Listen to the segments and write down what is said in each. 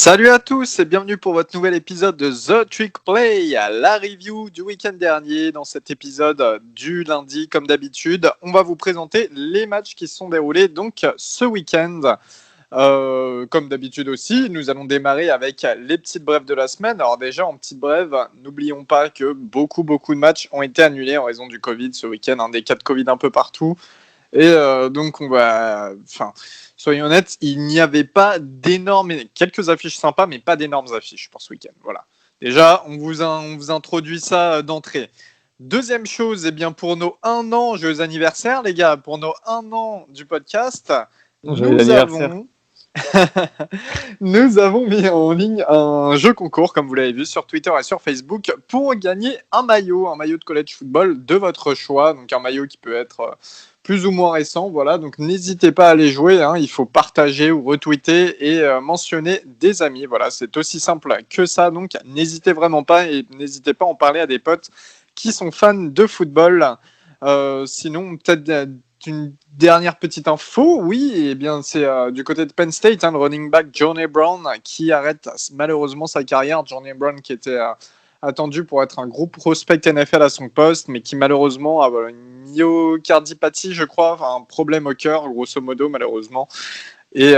Salut à tous et bienvenue pour votre nouvel épisode de The Trick Play, la review du week-end dernier. Dans cet épisode du lundi, comme d'habitude, on va vous présenter les matchs qui se sont déroulés donc ce week-end. Comme d'habitude aussi, nous allons démarrer avec les petites brèves de la semaine. Alors déjà, en petite brève, n'oublions pas que beaucoup de matchs ont été annulés en raison du Covid ce week-end, des cas de Covid un peu partout. Et donc, soyons honnêtes, il n'y avait pas quelques affiches sympas, mais pas d'énormes affiches pour ce week-end. Voilà. Déjà, on vous introduit ça d'entrée. Deuxième chose, pour nos 1 an, joyeux anniversaire, les gars, pour nos 1 an du podcast, nous avons mis en ligne un jeu concours, comme vous l'avez vu, sur Twitter et sur Facebook, pour gagner un maillot de college football de votre choix. Donc un maillot qui peut être plus ou moins récent, voilà. Donc n'hésitez pas à aller jouer, il faut partager ou retweeter et mentionner des amis. Voilà, c'est aussi simple que ça. Donc n'hésitez vraiment pas et n'hésitez pas à en parler à des potes qui sont fans de football. Sinon, peut-être une dernière petite info, oui, c'est du côté de Penn State, le running back Johnny Brown qui arrête malheureusement sa carrière. Johnny Brown qui était attendu pour être un gros prospect NFL à son poste, mais qui malheureusement a une myocardiopathie, je crois, un problème au cœur, grosso modo, malheureusement. Et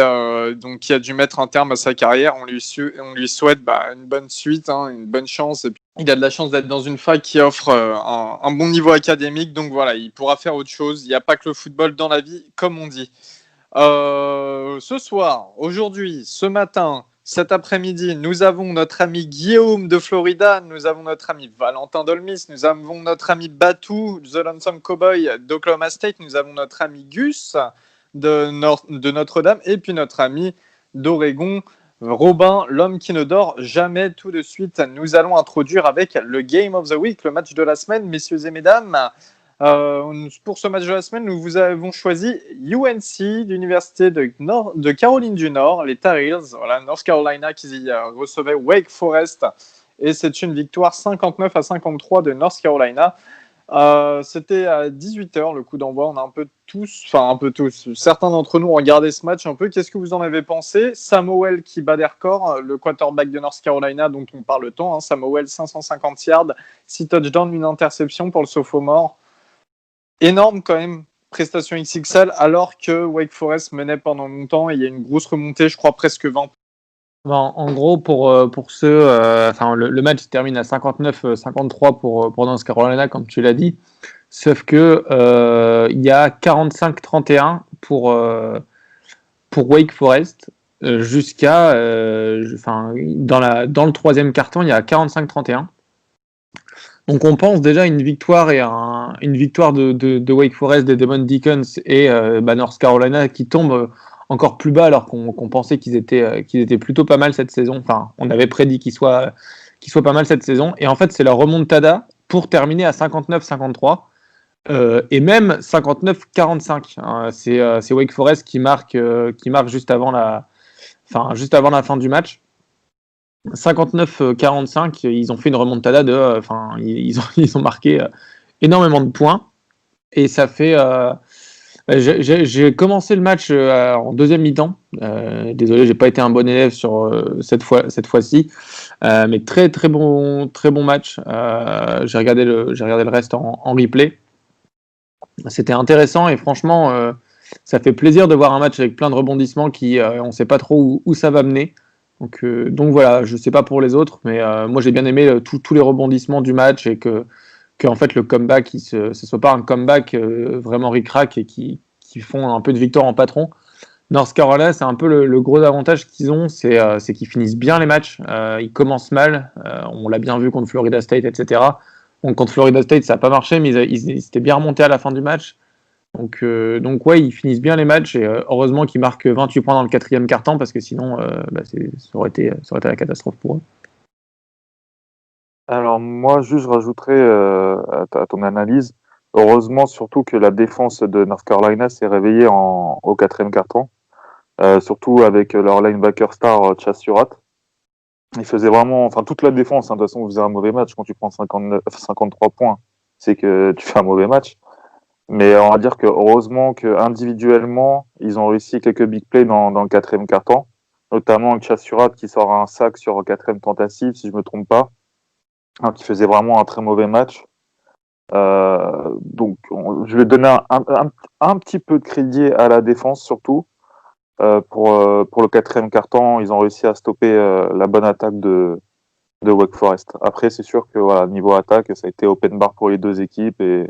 donc, qui a dû mettre un terme à sa carrière. On lui souhaite une bonne suite, une bonne chance. Et puis, il a de la chance d'être dans une fac qui offre un bon niveau académique. Donc voilà, il pourra faire autre chose. Il n'y a pas que le football dans la vie, comme on dit. Ce soir, aujourd'hui, ce matin, cet après-midi, nous avons notre ami Guillaume de Florida, nous avons notre ami Valentin Dolmis, nous avons notre ami Batou, The Lonesome Cowboy d'Oklahoma State, nous avons notre ami Gus de Notre-Dame, et puis notre ami d'Oregon, Robin, l'homme qui ne dort jamais. Tout de suite, nous allons introduire avec le Game of the Week, le match de la semaine, messieurs et mesdames. Pour ce match de la semaine, nous vous avons choisi UNC, l'université de Caroline du Nord, les Tar Heels, voilà, North Carolina qui recevait Wake Forest, et c'est une victoire 59-53 de North Carolina. C'était à 18h le coup d'envoi. On a un peu tous, certains d'entre nous ont regardé ce match un peu. Qu'est-ce que vous en avez pensé? Samuel qui bat des records, le quarterback de North Carolina dont on parle tant. Samuel, 550 yards, 6 touchdowns, une interception pour le sophomore. Énorme quand même, prestation XXL, alors que Wake Forest menait pendant longtemps et il y a une grosse remontée, je crois presque 20. En gros, pour ceux, le match se termine à 59-53 pour North Carolina, comme tu l'as dit. Sauf que il y a 45-31 pour Wake Forest jusqu'à, dans le troisième quart-temps, il y a 45-31. Donc on pense déjà à une victoire une victoire de Wake Forest, des Demon Deacons et North Carolina qui tombe encore plus bas alors qu'on pensait qu'ils étaient plutôt pas mal cette saison. Enfin, on avait prédit qu'ils soient pas mal cette saison. Et en fait, c'est leur remontada pour terminer à 59-53 et même 59-45. C'est Wake Forest qui marque juste avant la fin du match. 59-45, ils ont fait une remontada ils ont marqué énormément de points. Et ça fait... j'ai commencé le match en deuxième mi-temps. Désolé, j'ai pas été un bon élève sur cette fois-ci, mais très bon match. J'ai regardé le reste en replay. C'était intéressant et franchement, ça fait plaisir de voir un match avec plein de rebondissements qui, on sait pas trop où ça va mener. Donc voilà, je sais pas pour les autres, mais moi j'ai bien aimé tous les rebondissements du match et que en fait le comeback, ce soit pas un comeback vraiment ric-rac et qui font un peu de victoire en patron. North Carolina, c'est un peu le gros avantage qu'ils ont, c'est qu'ils finissent bien les matchs. Ils commencent mal, on l'a bien vu contre Florida State, etc. Donc contre Florida State, ça n'a pas marché, mais ils étaient bien remontés à la fin du match. Donc ouais, ils finissent bien les matchs et heureusement qu'ils marquent 28 points dans le quatrième quart-temps parce que sinon, ça aurait été la catastrophe pour eux. Alors moi, juste je rajouterais à ton analyse, heureusement surtout que la défense de North Carolina s'est réveillée au quatrième quart-temps, surtout avec leur linebacker star Chas Surratt. Il faisait vraiment, toute la défense, de toute façon, faisait un mauvais match. Quand tu prends 53 points, c'est que tu fais un mauvais match. Mais on va dire que heureusement que individuellement, ils ont réussi quelques big plays dans le quatrième quart-temps. notamment Chas Surratt qui sort un sac sur 4e tentative, si je me trompe pas, qui faisait vraiment un très mauvais match. Donc, je vais donner un petit peu de crédit à la défense, surtout. Pour le 4e quart-temps, ils ont réussi à stopper la bonne attaque de Wake Forest. Après, c'est sûr que voilà, niveau attaque, ça a été open bar pour les deux équipes et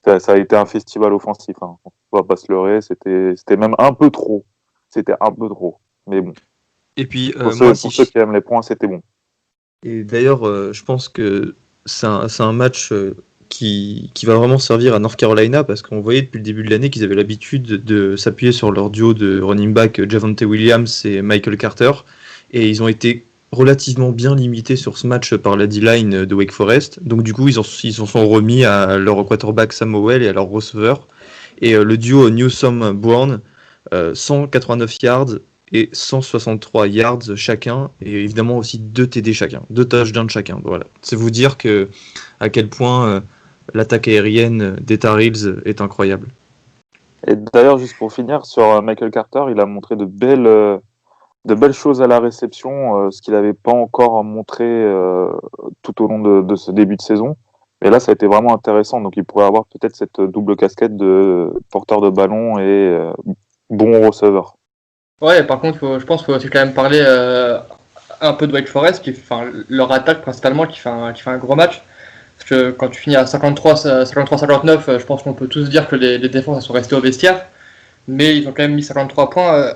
ça a été un festival offensif. Hein. On va pas se leurrer, c'était même un peu trop. C'était un peu trop. Mais bon. Et puis, pour ceux qui aiment les points, c'était bon. Et d'ailleurs, je pense que c'est un match qui va vraiment servir à North Carolina parce qu'on voyait depuis le début de l'année qu'ils avaient l'habitude de s'appuyer sur leur duo de running back Javonte Williams et Michael Carter. Et ils ont été relativement bien limités sur ce match par la D-line de Wake Forest. Donc du coup, ils s'en sont remis à leur quarterback Samuel et à leur receveur. Et le duo Newsome-Brown, 189 yards et 163 yards chacun, et évidemment aussi 2 TD chacun, 2 touchdowns chacun. Voilà. C'est vous dire à quel point l'attaque aérienne des Tar Heels est incroyable. Et d'ailleurs, juste pour finir, sur Michael Carter, il a montré de belles choses à la réception, ce qu'il n'avait pas encore montré tout au long de ce début de saison. Et là, ça a été vraiment intéressant. Donc, il pourrait avoir peut-être cette double casquette de porteur de ballon et bon receveur. Ouais, par contre, je pense qu'il faut aussi quand même parler un peu de Wake Forest, leur attaque principalement, qui fait un gros match. Parce que quand tu finis à 53-59, je pense qu'on peut tous dire que les défenses sont restées au vestiaire. Mais ils ont quand même mis 53 points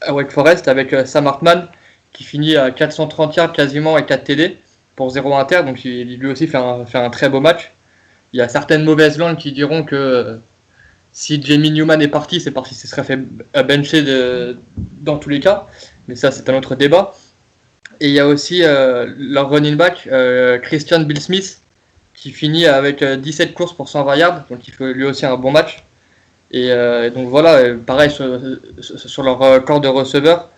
à Wake Forest avec Sam Hartman qui finit à 430 yards quasiment et 4 TD pour 0 inter. Donc il lui aussi fait un très beau match. Il y a certaines mauvaises langues qui diront que si Jamie Newman est parti, c'est parce qu'il se serait fait bencher dans tous les cas. Mais ça, c'est un autre débat. Et il y a aussi leur running back, Christian Bill Smith, qui finit avec 17 courses pour 120 yards. Donc il fait lui aussi un bon match. Et donc voilà, pareil sur leur corps de receveurs,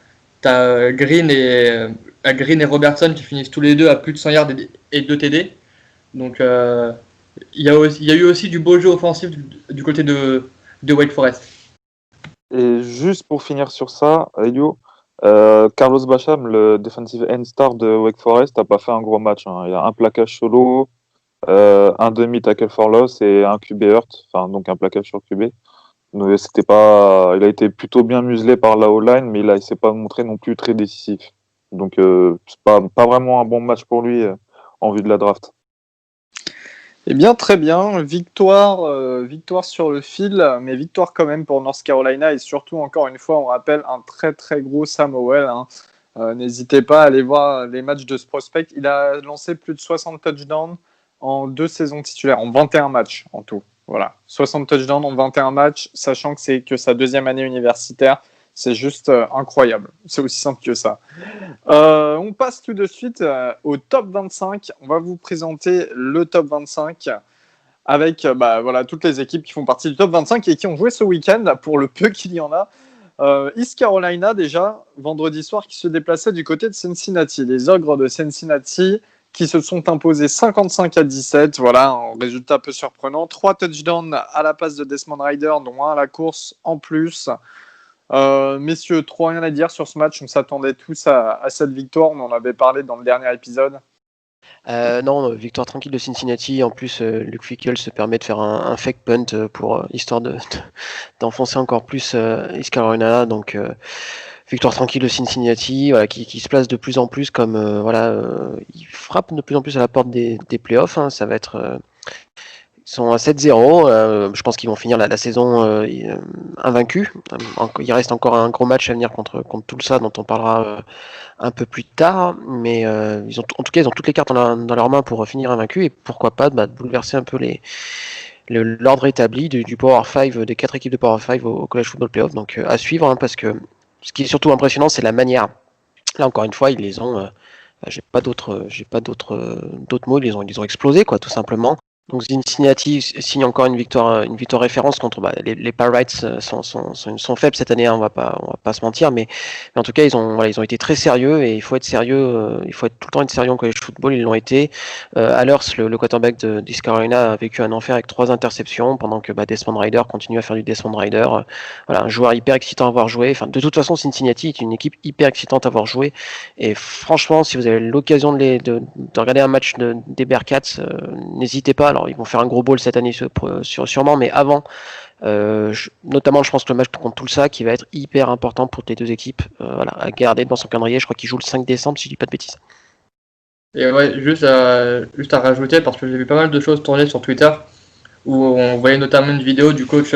tu as Green et Robertson qui finissent tous les deux à plus de 100 yards et 2 TD. Donc il y a eu aussi du beau jeu offensif du côté de Wake Forest. Et juste pour finir sur ça, Elio, Carlos Basham, le defensive end star de Wake Forest, n'a pas fait un gros match. Hein. Il a un plaquage solo, un demi tackle for loss et un QB hurt, enfin donc un plaquage sur QB. Donc, il a été plutôt bien muselé par la O-line, mais il s'est pas montré non plus très décisif. Donc c'est pas vraiment un bon match pour lui en vue de la draft. Eh bien, très bien. Victoire sur le fil, mais victoire quand même pour North Carolina. Et surtout, encore une fois, on rappelle un très très gros Samuel. Hein. N'hésitez pas à aller voir les matchs de ce prospect. Il a lancé plus de 60 touchdowns en 2 saisons titulaires, en 21 matchs en tout. Voilà, 60 touchdowns en 21 matchs, sachant que c'est que sa 2e année universitaire. C'est juste incroyable. C'est aussi simple que ça. On passe tout de suite au top 25. On va vous présenter le top 25 avec voilà, toutes les équipes qui font partie du top 25 et qui ont joué ce week-end, pour le peu qu'il y en a. East Carolina, déjà, vendredi soir, qui se déplaçait du côté de Cincinnati. Les Ogres de Cincinnati qui se sont imposés 55-17. Voilà, un résultat peu surprenant. 3 touchdowns à la passe de Desmond Ridder, dont 1 à la course en plus. Messieurs, trop rien à dire sur ce match. On s'attendait tous à cette victoire. On en avait parlé dans le dernier épisode. Non, victoire tranquille de Cincinnati. En plus, Luke Fickell se permet de faire un fake punt pour histoire d'enfoncer encore plus East Carolina. Donc, victoire tranquille de Cincinnati, voilà, qui se place de plus en plus comme il frappe de plus en plus à la porte des playoffs. Hein. Ça va être ils sont à 7-0. Je pense qu'ils vont finir la saison invaincus. Il reste encore un gros match à venir contre Tulsa, dont on parlera un peu plus tard. Mais en tout cas, ils ont toutes les cartes dans leurs mains pour finir invaincus. Et pourquoi pas bouleverser un peu l'ordre établi du Power 5, des 4 équipes de Power 5 au College Football Playoff. Donc à suivre, hein, parce que ce qui est surtout impressionnant, c'est la manière. Là, encore une fois, ils les ont... j'ai pas d'autres mots. Ils les ont explosé, quoi, tout simplement. Donc Cincinnati signe encore une victoire référence contre les Pirates sont faibles cette année, hein, on va pas se mentir, mais en tout cas ils ont été très sérieux et il faut être sérieux, il faut tout le temps être sérieux en college football, ils l'ont été. Allers, le quarterback de East Carolina, a vécu un enfer avec 3 interceptions pendant que Desmond Ridder continue à faire du Desmond Ridder. Voilà, un joueur hyper excitant à voir jouer. Enfin, de toute façon, Cincinnati est une équipe hyper excitante à voir jouer. Et franchement, si vous avez l'occasion de regarder un match des Bearcats, n'hésitez pas. Alors, ils vont faire un gros bowl cette année sûrement, mais avant, notamment, je pense que le match contre Tulsa qui va être hyper important pour les deux équipes. Voilà, à garder dans son calendrier. Je crois qu'ils jouent le 5 décembre, si je dis pas de bêtises. Et ouais, juste à rajouter, parce que j'ai vu pas mal de choses tourner sur Twitter, où on voyait notamment une vidéo du coach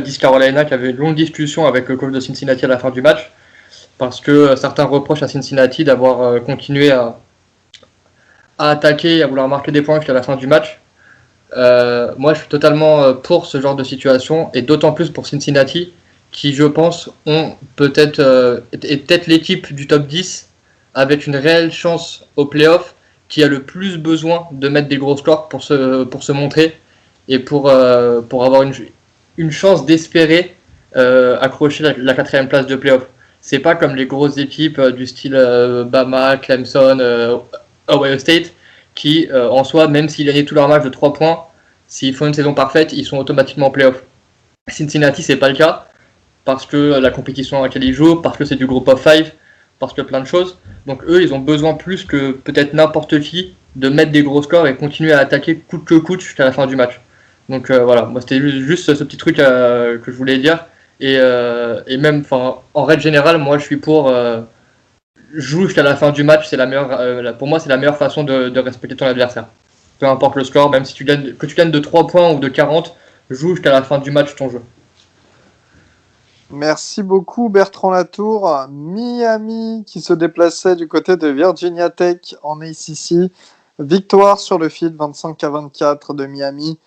East Carolina qui avait une longue discussion avec le coach de Cincinnati à la fin du match, parce que certains reprochent à Cincinnati d'avoir continué à attaquer et à vouloir marquer des points jusqu'à la fin du match. Moi, je suis totalement pour ce genre de situation, et d'autant plus pour Cincinnati, qui, je pense, est peut-être l'équipe du top 10 avec une réelle chance au playoff, qui a le plus besoin de mettre des gros scores pour se montrer et pour avoir une chance d'espérer accrocher la 4e place de playoff. C'est pas comme les grosses équipes du style Bama, Clemson, Ohio State, qui en soi, même s'ils gagnaient tous leurs matchs de 3 points, s'ils font une saison parfaite, ils sont automatiquement en playoff. Cincinnati, c'est pas le cas, parce que la compétition à laquelle ils jouent, parce que c'est du group of 5, parce que plein de choses. Donc eux, ils ont besoin plus que peut-être n'importe qui de mettre des gros scores et continuer à attaquer coûte que coûte jusqu'à la fin du match. Donc voilà, moi c'était juste ce petit truc que je voulais dire. Et même, en règle générale, moi je suis pour joue jusqu'à la fin du match. C'est la meilleure, pour moi, c'est la meilleure façon de respecter ton adversaire. Peu importe le score, même si tu gagnes de 3 points ou de 40, joue jusqu'à la fin du match ton jeu. Merci beaucoup Bertrand Latour. Miami qui se déplaçait du côté de Virginia Tech en ACC. Victoire sur le fil 25-24 de Miami.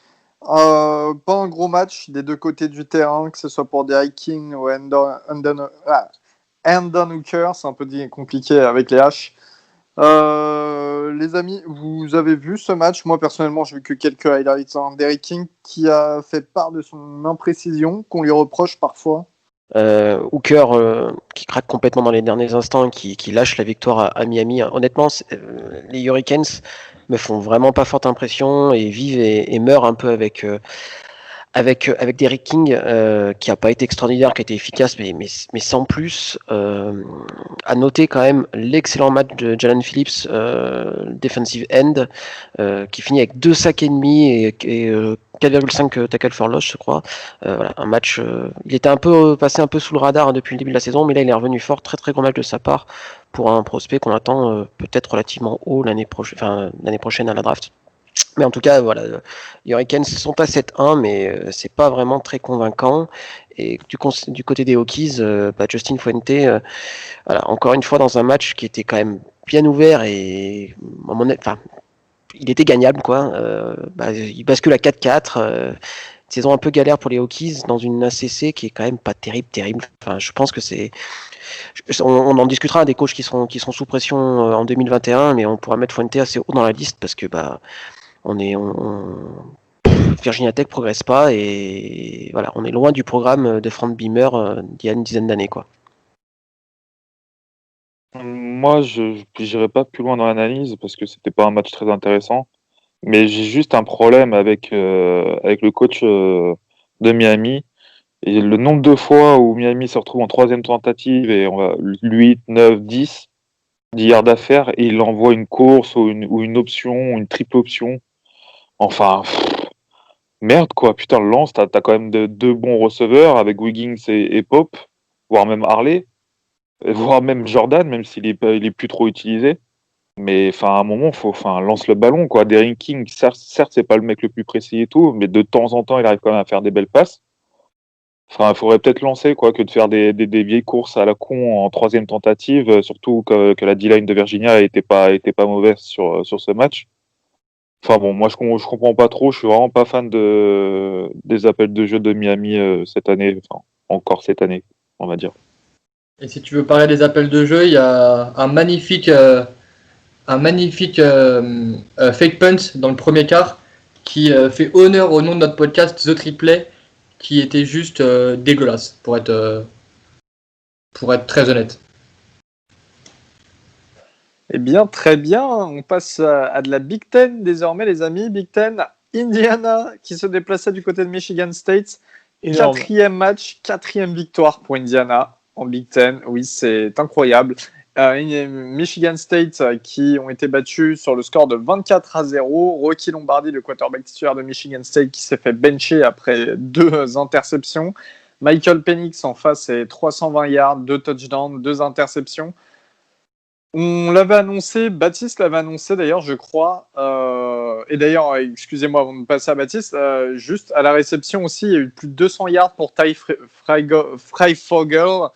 Pas un gros match des deux côtés du terrain, que ce soit pour Derek King ou Hendon Hooker. C'est un peu compliqué avec les H. Les amis, vous avez vu ce match? Moi personnellement, j'ai vu que quelques highlights. Derek King qui a fait part de son imprécision qu'on lui reproche parfois. Hooker qui craque complètement dans les derniers instants, qui lâche la victoire à Miami. Honnêtement, les Hurricanes me font vraiment pas forte impression et vivent et meurent un peu avec Derek King, qui a pas été extraordinaire, qui a été efficace, mais sans plus. À noter quand même l'excellent match de Jalen Phillips, defensive end, qui finit avec 2 sacs et demi et 4,5 tackle for loss, je crois. Voilà, un match. Il était passé un peu sous le radar depuis le début de la saison, mais là il est revenu fort, très très gros match de sa part pour un prospect qu'on attend peut-être relativement haut l'année prochaine à la draft. Mais en tout cas, voilà, les Hurricanes sont à 7-1, mais c'est pas vraiment très convaincant. Et du côté des Hokies, Justin Fuente, voilà, encore une fois dans un match qui était quand même bien ouvert et il était gagnable, quoi. Il bascule à 4-4. Saison un peu galère pour les Hokies dans une ACC qui est quand même pas terrible. Enfin, je pense que on en discutera des coachs qui seront sous pression en 2021, mais on pourra mettre Fuente assez haut dans la liste parce que Virginia Tech progresse pas et voilà, on est loin du programme de Frank Beamer d'il y a une dizaine d'années, quoi. Moi, je n'irai pas plus loin dans l'analyse parce que c'était pas un match très intéressant, mais j'ai juste un problème avec le coach de Miami et le nombre de fois où Miami se retrouve en 3e tentative et on va 8, 9, 10 yards d'affaires et il envoie une course ou une option, une triple option. Enfin, merde quoi, putain, le lance, t'as quand même deux bons receveurs avec Wiggins et Pop, voire même Harley, voire même Jordan, même s'il est plus trop utilisé. Mais à un moment, lance le ballon quoi. Derrick King, certes, c'est pas le mec le plus précis et tout, mais de temps en temps, il arrive quand même à faire des belles passes. Enfin, il faudrait peut-être lancer quoi, que de faire des vieilles courses à la con en 3e tentative, surtout que la D-line de Virginia était pas mauvaise sur ce match. Enfin bon, moi je comprends pas trop, je suis vraiment pas fan des appels de jeu de Miami cette année, encore cette année, on va dire. Et si tu veux parler des appels de jeu, il y a un magnifique fake punt dans le premier quart qui fait honneur au nom de notre podcast The Triplet, qui était juste dégueulasse, pour être très honnête. Eh bien, très bien. On passe à de la Big Ten désormais, les amis. Big Ten, Indiana qui se déplaçait du côté de Michigan State. Énorme. 4e match, 4e victoire pour Indiana en Big Ten. Oui, c'est incroyable. Michigan State qui ont été battus sur le score de 24-0. Rocky Lombardi, le quarterback titulaire de Michigan State, qui s'est fait bencher après 2 interceptions. Michael Penix en face, c'est 320 yards, 2 touchdowns, 2 interceptions. On l'avait annoncé, Baptiste l'avait annoncé d'ailleurs, je crois. Et d'ailleurs, excusez-moi avant de passer à Baptiste, juste à la réception aussi, il y a eu plus de 200 yards pour Ty Freifogel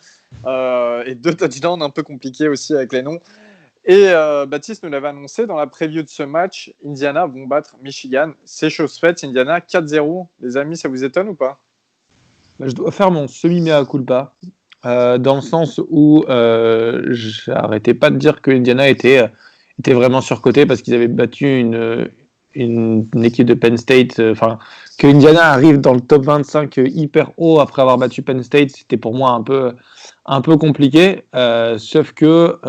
et 2 touchdowns un peu compliqués aussi avec les noms. Et Baptiste nous l'avait annoncé dans la preview de ce match, Indiana vont battre Michigan. C'est chose faite, Indiana 4-0. Les amis, ça vous étonne ou pas? Je dois faire mon semi-mea culpa. Dans le sens où j'arrêtais pas de dire que Indiana était vraiment surcoté parce qu'ils avaient battu une équipe de Penn State. Que Indiana arrive dans le top 25 hyper haut après avoir battu Penn State, c'était pour moi un peu compliqué. Sauf que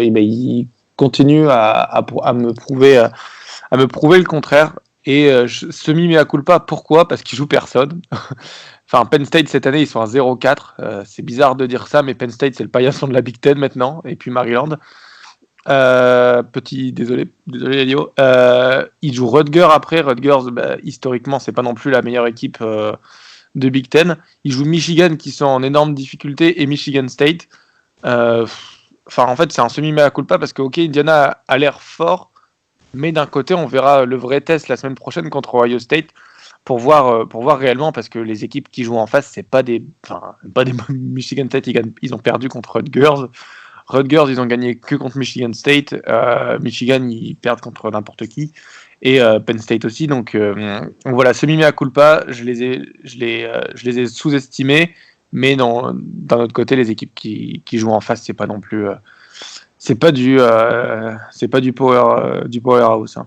ils continuent à me prouver le contraire. Et semi-mea culpa, pourquoi? Parce qu'ils jouent personne. Enfin, Penn State, cette année, ils sont à 0-4. C'est bizarre de dire ça, mais Penn State, c'est le paillasson de la Big Ten maintenant, et puis Maryland. Désolé Elio. Ils jouent Rutgers après. Rutgers, historiquement, c'est pas non plus la meilleure équipe de Big Ten. Ils jouent Michigan, qui sont en énorme difficulté, et Michigan State. En fait, c'est un semi-mea culpa, parce que, ok, Indiana a l'air fort, mais d'un côté, on verra le vrai test la semaine prochaine contre Ohio State, pour voir réellement, parce que les équipes qui jouent en face, c'est pas des Michigan State, ils ont perdu contre Rutgers. Rutgers, ils ont gagné que contre Michigan State. Michigan, ils perdent contre n'importe qui. Et Penn State aussi. Donc voilà, semi-mea culpa, je les ai sous-estimés. Mais d'un autre côté, les équipes qui jouent en face, c'est pas non plus, c'est pas du powerhouse. Hein.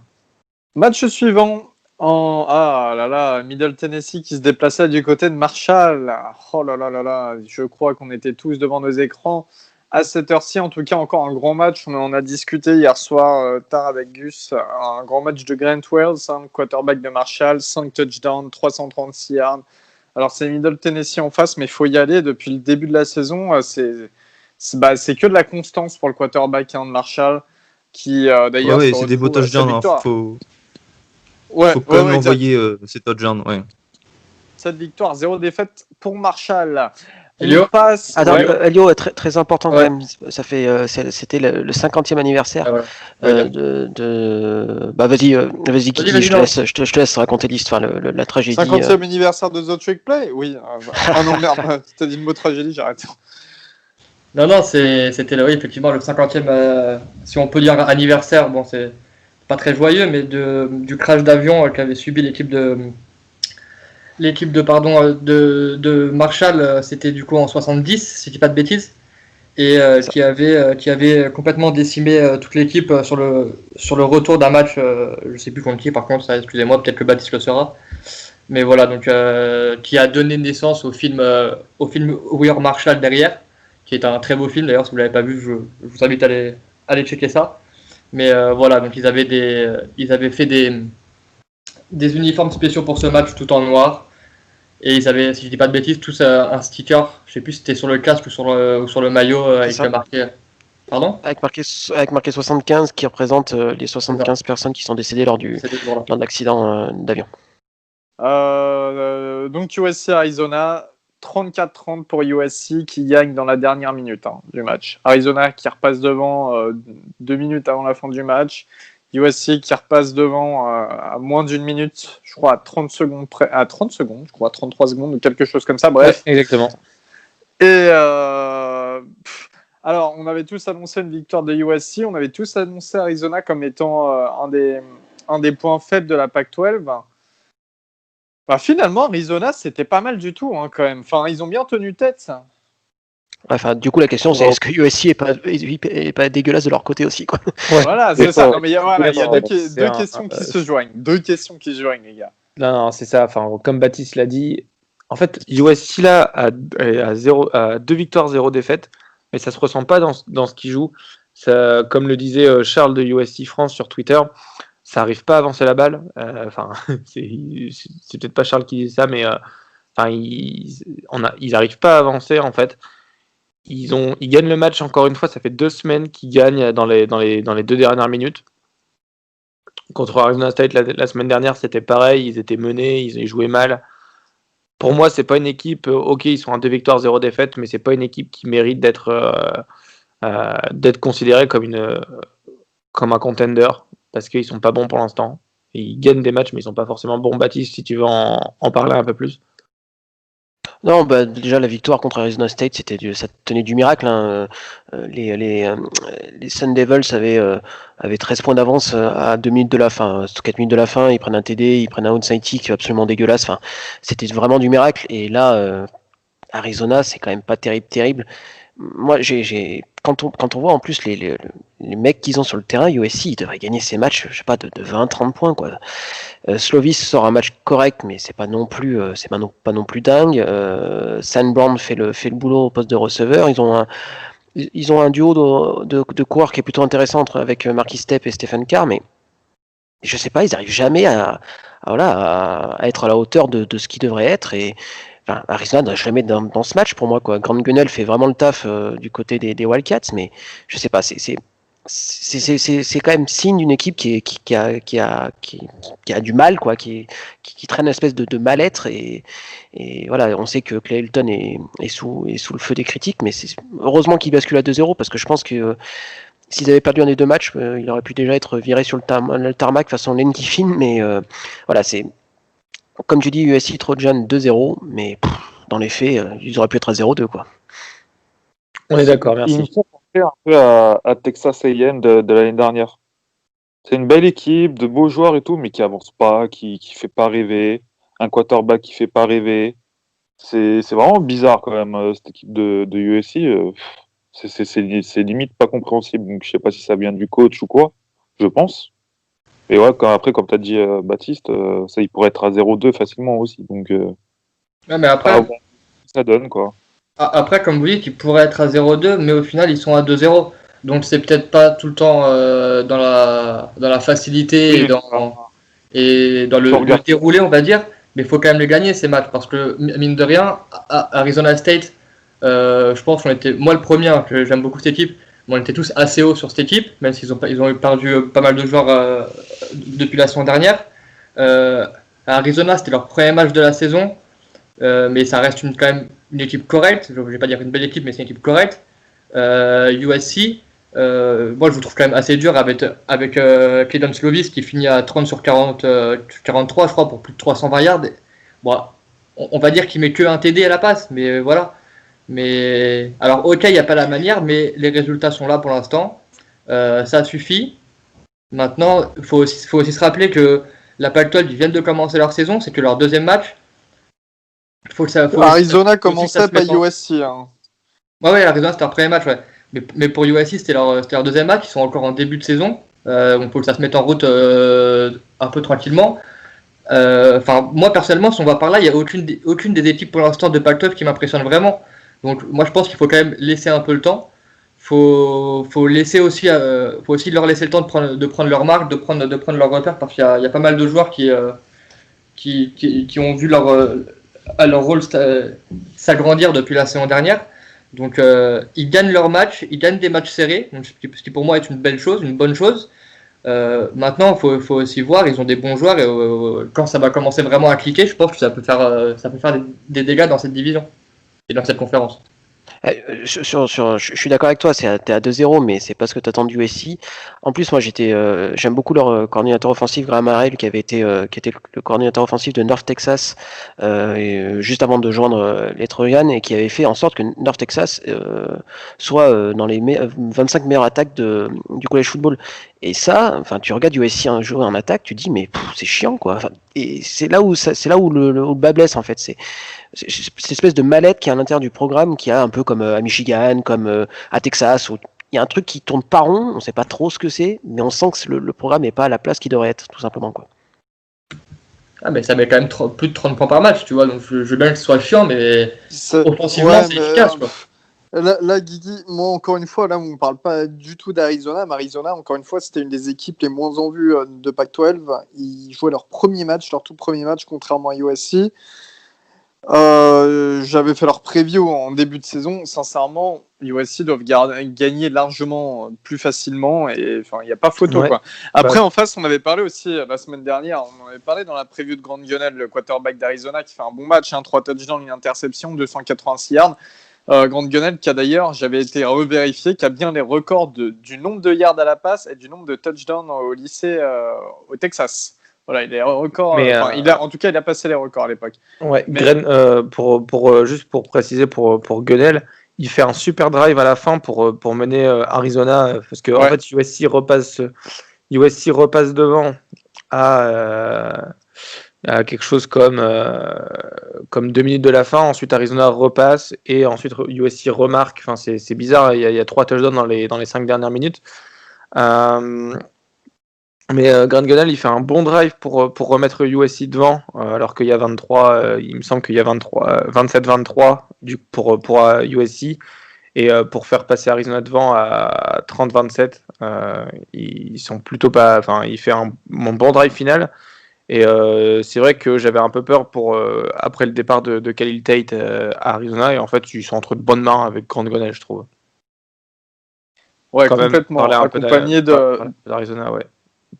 Match suivant. Middle Tennessee qui se déplaçait du côté de Marshall. Oh là là là là, je crois qu'on était tous devant nos écrans à cette heure-ci. En tout cas, encore un grand match. On en a discuté hier soir tard avec Gus. Un grand match de Grant Wells, quarterback de Marshall, 5 touchdowns, 336 yards. Alors c'est Middle Tennessee en face, mais il faut y aller. Depuis le début de la saison, c'est que de la constance pour le quarterback de Marshall, qui d'ailleurs... Ouais, c'est des beaux touchdowns. Faut quand même envoyer ces touchdowns. Ouais. 7 victoires, 0 défaite pour Marshall. Elio, Elio, très, très important quand même. Ça fait, c'était le 50e anniversaire vas-y Kiki, je te laisse raconter l'histoire, la tragédie. 50e anniversaire de The Trick Play? Oui. Ah non, merde, t'as dit le mot tragédie, j'arrête. Non, c'était effectivement le 50e, si on peut dire anniversaire. Bon, c'est pas très joyeux, mais du crash d'avion qu'avait subi l'équipe de Marshall. C'était du coup en 70, si je dis pas de bêtises, et qui avait complètement décimé toute l'équipe sur le retour d'un match. Je sais plus contre qui, par contre, ça, excusez-moi, peut-être que Baptiste le saura. Mais voilà, donc qui a donné naissance au film We Are Marshall derrière, qui est un très beau film d'ailleurs. Si vous l'avez pas vu, je vous invite à aller checker ça. Mais voilà, donc ils avaient fait des uniformes spéciaux pour ce match tout en noir, et ils avaient, si je dis pas de bêtises, tous un sticker, je sais plus si c'était sur le casque ou sur le maillot avec marqué. Pardon ? Avec marqué 75, qui représente les 75 personnes qui sont décédées lors d'un accident d'avion. Donc USC Arizona, 34-30 pour USC qui gagne dans la dernière minute du match. Arizona qui repasse devant 2 minutes avant la fin du match. USC qui repasse devant à moins d'une minute, je crois à 30 secondes, à 30 secondes, je crois à 33 secondes ou quelque chose comme ça, bref. Ouais, exactement. Et alors, on avait tous annoncé une victoire de USC, on avait tous annoncé Arizona comme étant un des points faibles de la Pac-12. Finalement, Arizona, c'était pas mal du tout quand même. Enfin, ils ont bien tenu tête, ça. Enfin, du coup, la question c'est est-ce que USC est pas dégueulasse de leur côté aussi, quoi. Voilà, c'est ça. Non, mais il y a deux un- questions qui se joignent. Deux questions qui se joignent, les gars. Non, c'est ça. Enfin, comme Baptiste l'a dit, en fait, USC là a 2 victoires, 0 défaites, mais ça se ressent pas dans ce qu'il joue. Ça, comme le disait Charles de USC France sur Twitter, ça arrive pas à avancer la balle. Enfin, c'est peut-être pas Charles qui dit ça, mais enfin, ils arrivent pas à avancer en fait. Ils gagnent le match encore une fois. Ça fait 2 semaines qu'ils gagnent dans les 2 dernières minutes. Contre Arizona State la semaine dernière, c'était pareil. Ils étaient menés, ils jouaient mal. Pour moi, c'est pas une équipe. Ok, ils sont à 2 victoires, 0 défaites, mais c'est pas une équipe qui mérite d'être considérée comme un contender parce qu'ils sont pas bons pour l'instant. Ils gagnent des matchs, mais ils sont pas forcément bons. Baptiste, si tu veux en parler un peu plus. Non, bah déjà la victoire contre Arizona State, ça tenait du miracle. Hein. Les Sun Devils avaient 13 points d'avance à 2 minutes de la fin, 4 minutes de la fin. Ils prennent un TD, ils prennent un onside kick absolument dégueulasse. Enfin, c'était vraiment du miracle. Et là, Arizona, c'est quand même pas terrible. Moi, quand on voit en plus les mecs qu'ils ont sur le terrain, USC, ils devraient gagner ces matchs, je sais pas, de 20-30 points, quoi. Slovis sort un match correct, mais c'est pas non plus, pas non plus dingue. Sandbrand fait le boulot au poste de receveur. Ils ont un duo de coureurs qui est plutôt intéressant avec Marquis Stepp et Stephen Carr, mais je sais pas, ils arrivent jamais à être à la hauteur de ce qu'ils devraient être. Et enfin, Arizona doit jamais dans ce match pour moi, quoi. Grant Gunnell fait vraiment le taf du côté des Wildcats, mais je sais pas, c'est quand même signe d'une équipe qui a du mal, quoi, qui traîne une espèce de mal-être, et voilà, on sait que Clay Helton est sous le feu des critiques, mais c'est heureusement qu'il bascule à 2-0, parce que je pense que s'ils avaient perdu un des deux matchs, il aurait pu déjà être viré sur le tarmac façon Lane Kiffin, mais voilà, c'est comme tu dis, USC Trojan 2-0, mais dans les faits, ils auraient pu être à 0-2, quoi. On est d'accord, merci. Il me fait penser un peu à Texas A&M de l'année dernière. C'est une belle équipe, de beaux joueurs et tout, mais qui avance pas, qui fait pas rêver. Un quarterback qui fait pas rêver. C'est vraiment bizarre quand même, cette équipe de USC. C'est limite pas compréhensible. Donc je sais pas si ça vient du coach ou quoi, je pense. Et ouais, après, comme tu as dit, Baptiste, ça il pourrait être à 0-2 facilement aussi. Donc Ouais, mais après, bon, ça donne quoi. après, comme vous dites, ils pourraient être à 0-2, mais au final, ils sont à 2-0. Donc, c'est peut-être pas tout le temps dans la facilité et dans le déroulé, on va dire. Mais il faut quand même les gagner, ces matchs. Parce que, mine de rien, Arizona State, je pense qu'on était, moi le premier, hein, que j'aime beaucoup cette équipe, mais on était tous assez hauts sur cette équipe, même s'ils ont perdu pas mal de joueurs depuis la saison dernière. À Arizona, c'était leur premier match de la saison. Mais ça reste quand même une équipe correcte. Je ne vais pas dire une belle équipe, mais c'est une équipe correcte. USC, moi je vous trouve quand même assez dur avec Clayton Slovis qui finit à 30 sur 43, je crois, pour plus de 320 yards. Bon, on va dire qu'il met que un TD à la passe, mais voilà. Mais alors, ok, il n'y a pas la manière, mais les résultats sont là pour l'instant. Ça suffit. Maintenant, il faut aussi se rappeler que la Pac-12 viennent de commencer leur saison, c'est que leur deuxième match. Arizona commençait pas USC. Hein. Ouais, Arizona c'était leur premier match, ouais. Mais pour USC c'était leur deuxième match, ils sont encore en début de saison. Donc faut que ça se mette en route un peu tranquillement. Enfin, moi personnellement, si on va par là, il n'y a aucune des équipes pour l'instant de Pac-12 qui m'impressionne vraiment. Donc moi je pense qu'il faut quand même laisser un peu le temps. Faut laisser aussi, faut aussi leur laisser le temps de prendre leur marque, de prendre leur repère, parce qu'il y a pas mal de joueurs qui ont vu leur rôle s'agrandir depuis la saison dernière. Donc ils gagnent leur match, ils gagnent des matchs serrés, donc, ce qui pour moi est une belle chose, une bonne chose. Maintenant, il faut aussi voir, ils ont des bons joueurs, et quand ça va commencer vraiment à cliquer, je pense que ça peut faire des dégâts dans cette division et dans cette conférence. Je suis d'accord avec toi, t'es à 2-0, mais c'est pas ce que t'attends du USC. En plus, moi j'aime beaucoup leur coordinateur offensif, Graham Harrell, qui était le coordinateur offensif de North Texas juste avant de joindre les Trojans, et qui avait fait en sorte que North Texas soit dans les 25 meilleures attaques du college football. Et ça, enfin, tu regardes USC jouer en attaque, tu dis mais c'est chiant quoi. Enfin, et c'est là où le bas blesse en fait. C'est cette espèce de mallette qui est à l'intérieur du programme, qui a un peu comme à Michigan, comme à Texas, où il y a un truc qui tourne pas rond, on sait pas trop ce que c'est, mais on sent que le programme n'est pas à la place qu'il devrait être, tout simplement quoi. Ah, mais ça met quand même plus de 30 points par match, tu vois, donc je veux bien que ce soit chiant, mais offensivement, c'est efficace, quoi. Là, Guigui, moi, encore une fois, là, on ne parle pas du tout d'Arizona. Mais Arizona, encore une fois, c'était une des équipes les moins en vue de Pac-12. Ils jouaient leur tout premier match, contrairement à USC. J'avais fait leur preview en début de saison. Sincèrement, USC doivent gagner largement plus facilement. Et enfin, il n'y a pas photo, Ouais. quoi. Après, en face, on avait parlé aussi la semaine dernière. On en avait parlé dans la preview de Grant Gunnell, le quarterback d'Arizona, qui fait un bon match, 3 touchdowns, une interception, 286 yards. Grant Gunnell, qui a d'ailleurs, j'avais été revérifié, qui a bien les records du nombre de yards à la passe et du nombre de touchdowns au lycée au Texas. Voilà, il est record. En tout cas, il a passé les records à l'époque. Ouais, juste pour préciser pour Gunnell, il fait un super drive à la fin pour mener Arizona parce que en fait USC repasse devant à quelque chose comme 2 minutes de la fin. Ensuite Arizona repasse et ensuite USC remarque. Enfin c'est bizarre. Il y a 3 touchdowns dans les 5 dernières minutes. Mais Grant Gunnell, il fait un bon drive pour remettre USC devant, alors qu'il y a 23, il me semble qu'il y a 27-23 pour USC, et pour faire passer Arizona devant à 30-27, ils sont plutôt pas, enfin, il fait un bon drive final, et c'est vrai que j'avais un peu peur après le départ de Khalil Tate à Arizona, et en fait, ils sont entre de bonnes mains avec Grant Gunnell, je trouve. Ouais, quand complètement. Même accompagné d'Arizona, ouais.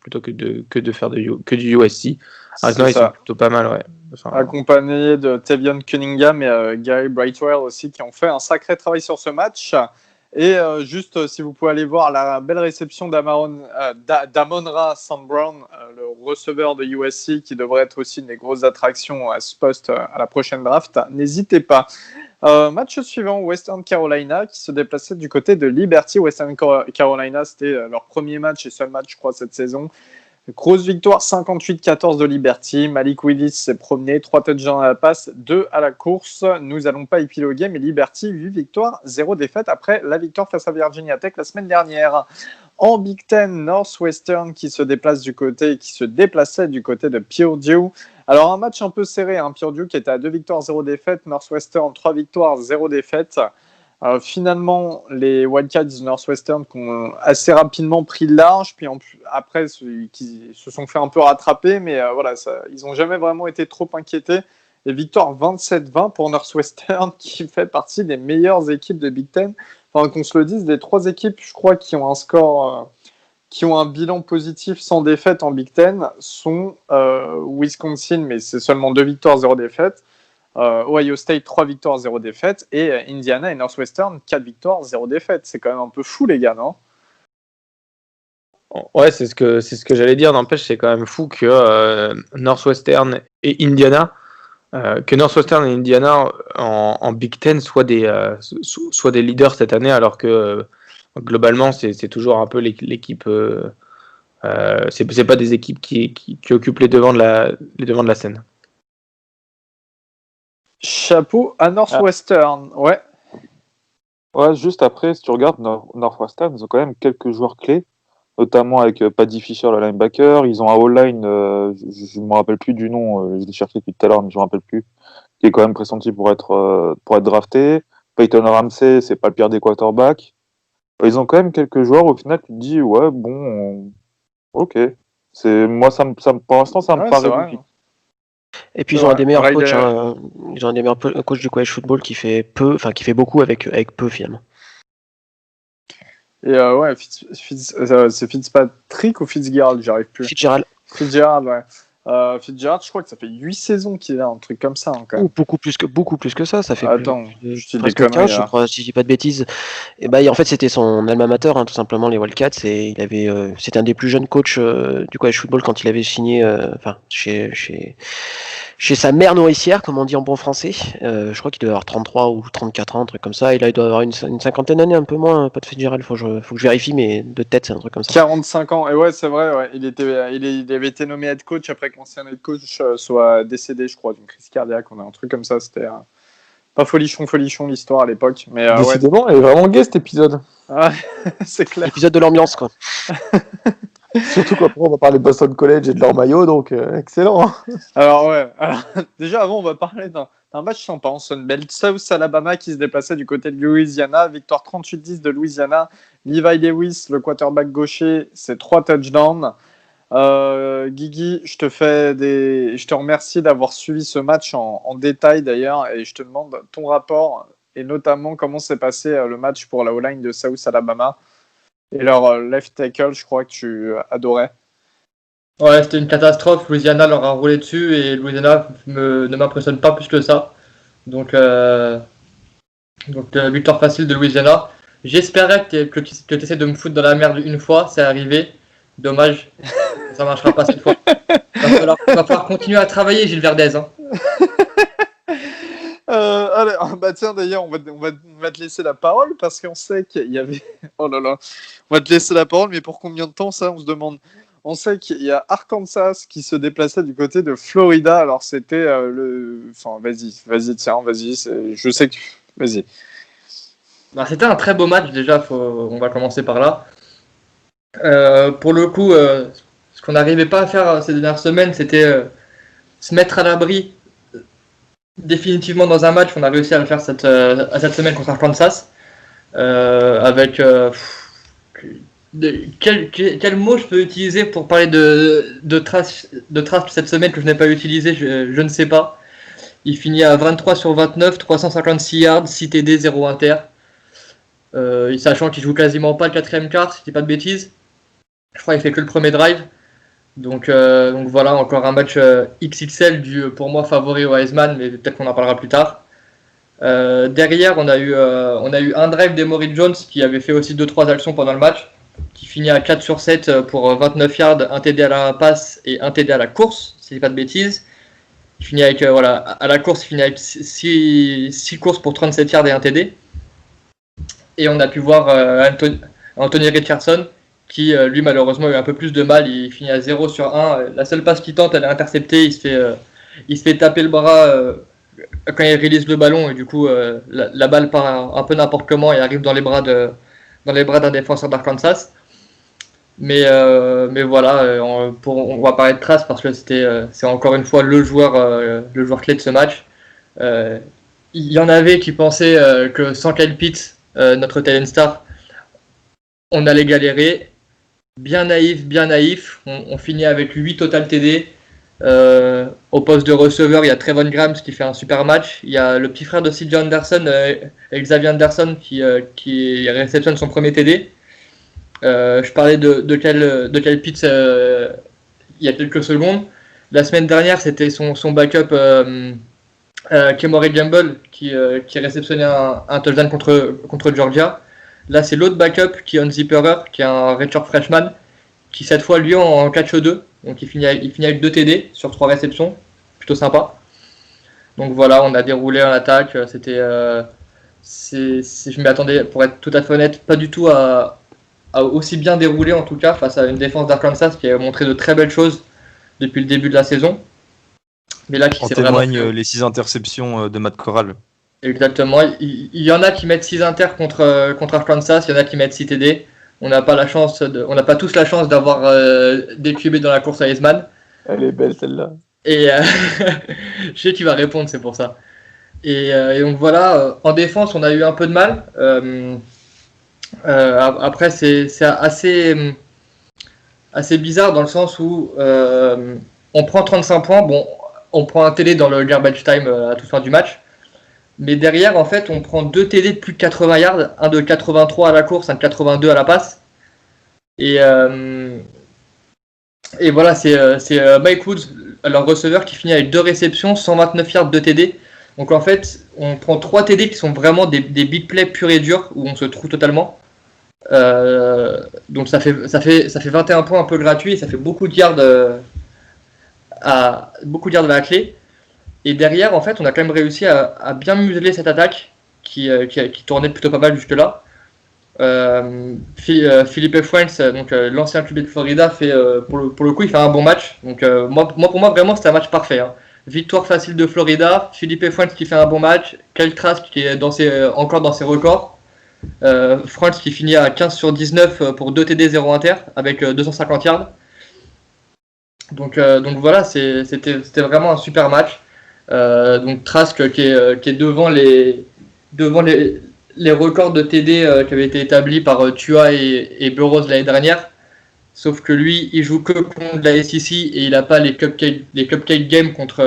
Plutôt que de faire que du USC. Arizona, ils sont plutôt pas mal, ouais. Enfin, accompagné de Tavion Cunningham et Gary Brightwell aussi, qui ont fait un sacré travail sur ce match. Et juste, si vous pouvez aller voir la belle réception d'Amon-Ra St. Brown, le receveur de USC, qui devrait être aussi une des grosses attractions à ce poste à la prochaine draft, n'hésitez pas. Match suivant, Western Carolina, qui se déplaçait du côté de Liberty. Western Carolina, c'était leur premier match et seul match, je crois, cette saison. Grosse victoire 58-14 de Liberty. Malik Willis s'est promené, 3 touchdowns à la passe, 2 à la course. Nous n'allons pas épiloguer, mais Liberty, 8 victoires, 0 défaite après la victoire face à Virginia Tech la semaine dernière. En Big Ten, Northwestern qui se déplaçait du côté de Purdue. Alors un match un peu serré, Purdue qui était à 2 victoires, 0 défaite. Northwestern, 3 victoires, 0 défaite. Finalement, les Wildcats de Northwestern qui ont assez rapidement pris le large, puis après, qui se sont fait un peu rattraper, mais ils n'ont jamais vraiment été trop inquiétés. Et victoire 27-20 pour Northwestern, qui fait partie des meilleures équipes de Big Ten. Enfin, qu'on se le dise, des 3 équipes, je crois, qui ont un score, qui ont un bilan positif sans défaite en Big Ten, sont Wisconsin, mais c'est seulement 2 victoires, 0 défaite. Ohio State, 3 victoires, 0 défaite. Et Indiana et Northwestern, 4 victoires, 0 défaite. C'est quand même un peu fou, les gars, non? Ouais, c'est ce que j'allais dire. N'empêche, c'est quand même fou que Northwestern et Indiana, en Big Ten soient des leaders cette année, alors que globalement, c'est toujours un peu l'équipe. C'est pas des équipes qui occupent les devants de la scène. Chapeau à Northwestern, ouais. Ouais, juste après, si tu regardes Northwestern, ils ont quand même quelques joueurs clés, notamment avec Paddy Fisher, le linebacker. Ils ont un all-line, je ne me rappelle plus du nom, je l'ai cherché depuis tout à l'heure, mais je ne me rappelle plus, qui est quand même pressenti pour être drafté. Peyton Ramsey, c'est pas le pire des quarterbacks. Ils ont quand même quelques joueurs, au final, tu te dis, ouais, bon, ok. Moi, pour l'instant, ça me paraît logique. Et puis ils ont un des meilleurs coachs, ils ont un des meilleurs coachs du college football qui fait beaucoup avec peu finalement. Et c'est Fitzpatrick ou Fitzgerald, j'arrive plus. Fitzgerald, ouais. Fitzgerald, je crois que ça fait 8 saisons qu'il est là, un truc comme ça. Quand même. Ou beaucoup plus que ça. Ça fait Attends, plus, je dis des presque conneries, 15, je là. crois, si je dis pas de bêtises. Et bah, en fait, c'était son alma mater, tout simplement, les Wildcats. Et il avait, c'était un des plus jeunes coachs du college football quand il avait signé, chez sa mère nourricière, comme on dit en bon français. Je crois qu'il devait avoir 33 ou 34 ans, un truc comme ça. Et là, il doit avoir une cinquantaine d'années, un peu moins. Pas de Fitzgerald, faut que je vérifie, mais de tête, c'est un truc comme ça. 45 ans, et ouais, c'est vrai, ouais. Il avait été nommé head coach après que l'ancien head coach soit décédé, je crois, d'une crise cardiaque. On a un truc comme ça, c'était pas folichon l'histoire à l'époque. Mais ouais, Décidément, elle est vraiment gay cet épisode. ah, c'est clair. Épisode de l'ambiance, quoi. Surtout qu'après, on va parler de Boston College et de leur maillot, donc excellent. Alors, ouais, déjà avant, on va parler d'un match sympa en Sun Belt. South Alabama qui se déplaçait du côté de Louisiana. Victoire 38-10 de Louisiana. Levi Lewis, le quarterback gaucher, c'est 3 touchdowns. Guigui, je te remercie d'avoir suivi ce match en détail d'ailleurs, et je te demande ton rapport et notamment comment s'est passé le match pour la O-line de South Alabama et leur left tackle, je crois que tu adorais. Ouais, c'était une catastrophe. Louisiana leur a roulé dessus et Louisiana ne m'impressionne pas plus que ça. Donc victoire facile de Louisiana. J'espérais que tu essaies de me foutre dans la merde une fois, c'est arrivé. Dommage, ça marchera pas cette fois. Va falloir continuer à travailler, Gilles Verdez. Hein. Allez, bah tiens, d'ailleurs, on va te laisser la parole parce qu'on sait qu'il y avait. Oh là là, on va te laisser la parole, mais pour combien de temps ça, on se demande. On sait qu'il y a Arkansas qui se déplaçait du côté de Florida. Alors c'était Enfin, vas-y, tiens, vas-y. Je sais que. Vas-y. Bah, c'était un très beau match déjà, on va commencer par là. Pour le coup, ce qu'on n'arrivait pas à faire ces dernières semaines, c'était se mettre à l'abri définitivement dans un match. On a réussi à le faire cette semaine contre Arkansas. Avec quel mot je peux utiliser pour parler de trash cette semaine que je n'ai pas utilisé, je ne sais pas. Il finit à 23 sur 29, 356 yards, 6 TD, 0 inter. Sachant qu'il joue quasiment pas le quatrième quart, si je dis pas de bêtises. Je crois qu'il fait que le premier drive. Donc voilà, encore un match XXL du pour moi favori au Heisman, mais peut-être qu'on en parlera plus tard. Derrière, on a eu un drive d'Emory Jones qui avait fait aussi 2-3 actions pendant le match, qui finit à 4 sur 7 pour 29 yards, un TD à la passe et un TD à la course, si je dis pas de bêtises. Il finit avec, à la course, il finit avec 6 courses pour 37 yards et un TD. Et on a pu voir Anthony Richardson, qui lui malheureusement a eu un peu plus de mal, il finit à 0 sur 1. La seule passe qu'il tente, elle est interceptée, il se fait taper le bras quand il release le ballon, et du coup la balle part un peu n'importe comment et arrive dans les bras d'un défenseur d'Arkansas. Mais voilà, on va parler de Trace parce que c'est encore une fois le joueur clé de ce match. Il y en avait qui pensaient que sans Kyle Pitts, notre talent star, on allait galérer. Bien naïf. On finit avec 8 total TD. Au poste de receveur, il y a Trevon Graham qui fait un super match. Il y a le petit frère de CJ Anderson, Xavier Anderson, qui réceptionne son premier TD. Je parlais de Kyle Pitts il y a quelques secondes. La semaine dernière, c'était son backup Kemory Gamble qui réceptionnait un touchdown contre Georgia. Là, c'est l'autre backup qui est On Zipperer, qui est un redshirt freshman, qui cette fois lui en catch 2. Donc il finit avec 2 TD sur 3 réceptions. Plutôt sympa. Donc voilà, on a déroulé en attaque. Je m'y attendais, pour être tout à fait honnête, pas du tout à aussi bien dérouler en tout cas face à une défense d'Arkansas qui a montré de très belles choses depuis le début de la saison. Mais là, en témoignent les 6 interceptions de Matt Corral. Exactement. Il y en a qui mettent 6 inter contre Arkansas, il y en a qui mettent 6 TD. On n'a pas tous la chance d'avoir des QB dans la course à Heisman. Elle est belle celle-là. Et je sais que tu vas répondre, c'est pour ça. Et donc voilà, en défense, on a eu un peu de mal. Après, c'est assez bizarre dans le sens où on prend 35 points. Bon, on prend un TD dans le garbage time à toute fin du match. Mais derrière, en fait, on prend 2 TD de plus de 80 yards, un de 83 à la course, un de 82 à la passe. Et Et voilà, c'est Mike Woods, leur receveur, qui finit avec 2 réceptions, 129 yards de TD. Donc en fait, on prend 3 TD qui sont vraiment des big plays purs et durs, où on se trouve totalement. Donc ça fait 21 points un peu gratuits, et ça fait beaucoup de yards à la clé. Et derrière, en fait, on a quand même réussi à bien museler cette attaque qui tournait plutôt pas mal jusque-là. Philippe Fuentes, donc l'ancien QB de Florida, fait pour le coup, il fait un bon match. Donc pour moi, vraiment, c'était un match parfait. Hein. Victoire facile de Florida, Philippe Fuentes qui fait un bon match, Kyle Trask qui est encore dans ses records. Fuentes qui finit à 15 sur 19 pour 2 TD 0 inter avec 250 yards. Donc voilà, c'était vraiment un super match. Donc Trask qui est devant les records de TD qui avaient été établis par Tua et Burrows l'année dernière. Sauf que lui, il joue que contre la SEC et il n'a pas les cupcake games contre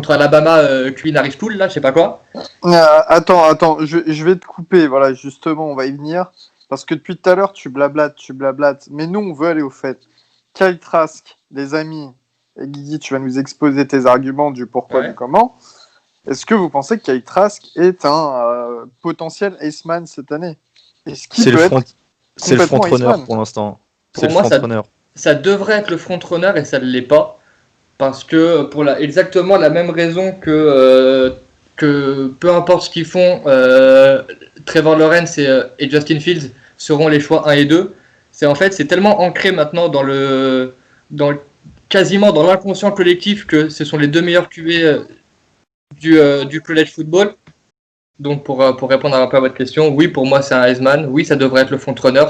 Alabama Culinary School, là, je sais pas quoi. Attends, je vais te couper, voilà, justement, on va y venir. Parce que depuis tout à l'heure, tu blablates. Mais nous, on veut aller au fait. Kyle Trask, les amis, et Guigui, tu vas nous exposer tes arguments du pourquoi, du comment. Est-ce que vous pensez que Kyle Trask est un potentiel Aceman cette année? C'est le frontrunner pour l'instant. Pour moi, ça devrait être le frontrunner et ça ne l'est pas. Parce que pour exactement la même raison que peu importe ce qu'ils font, Trevor Lawrence et Justin Fields seront les choix 1 et 2. C'est tellement ancré maintenant quasiment dans l'inconscient collectif que ce sont les 2 meilleurs QB du college football. Donc pour répondre un peu à votre question, oui, pour moi c'est un Heisman, oui, ça devrait être le frontrunner.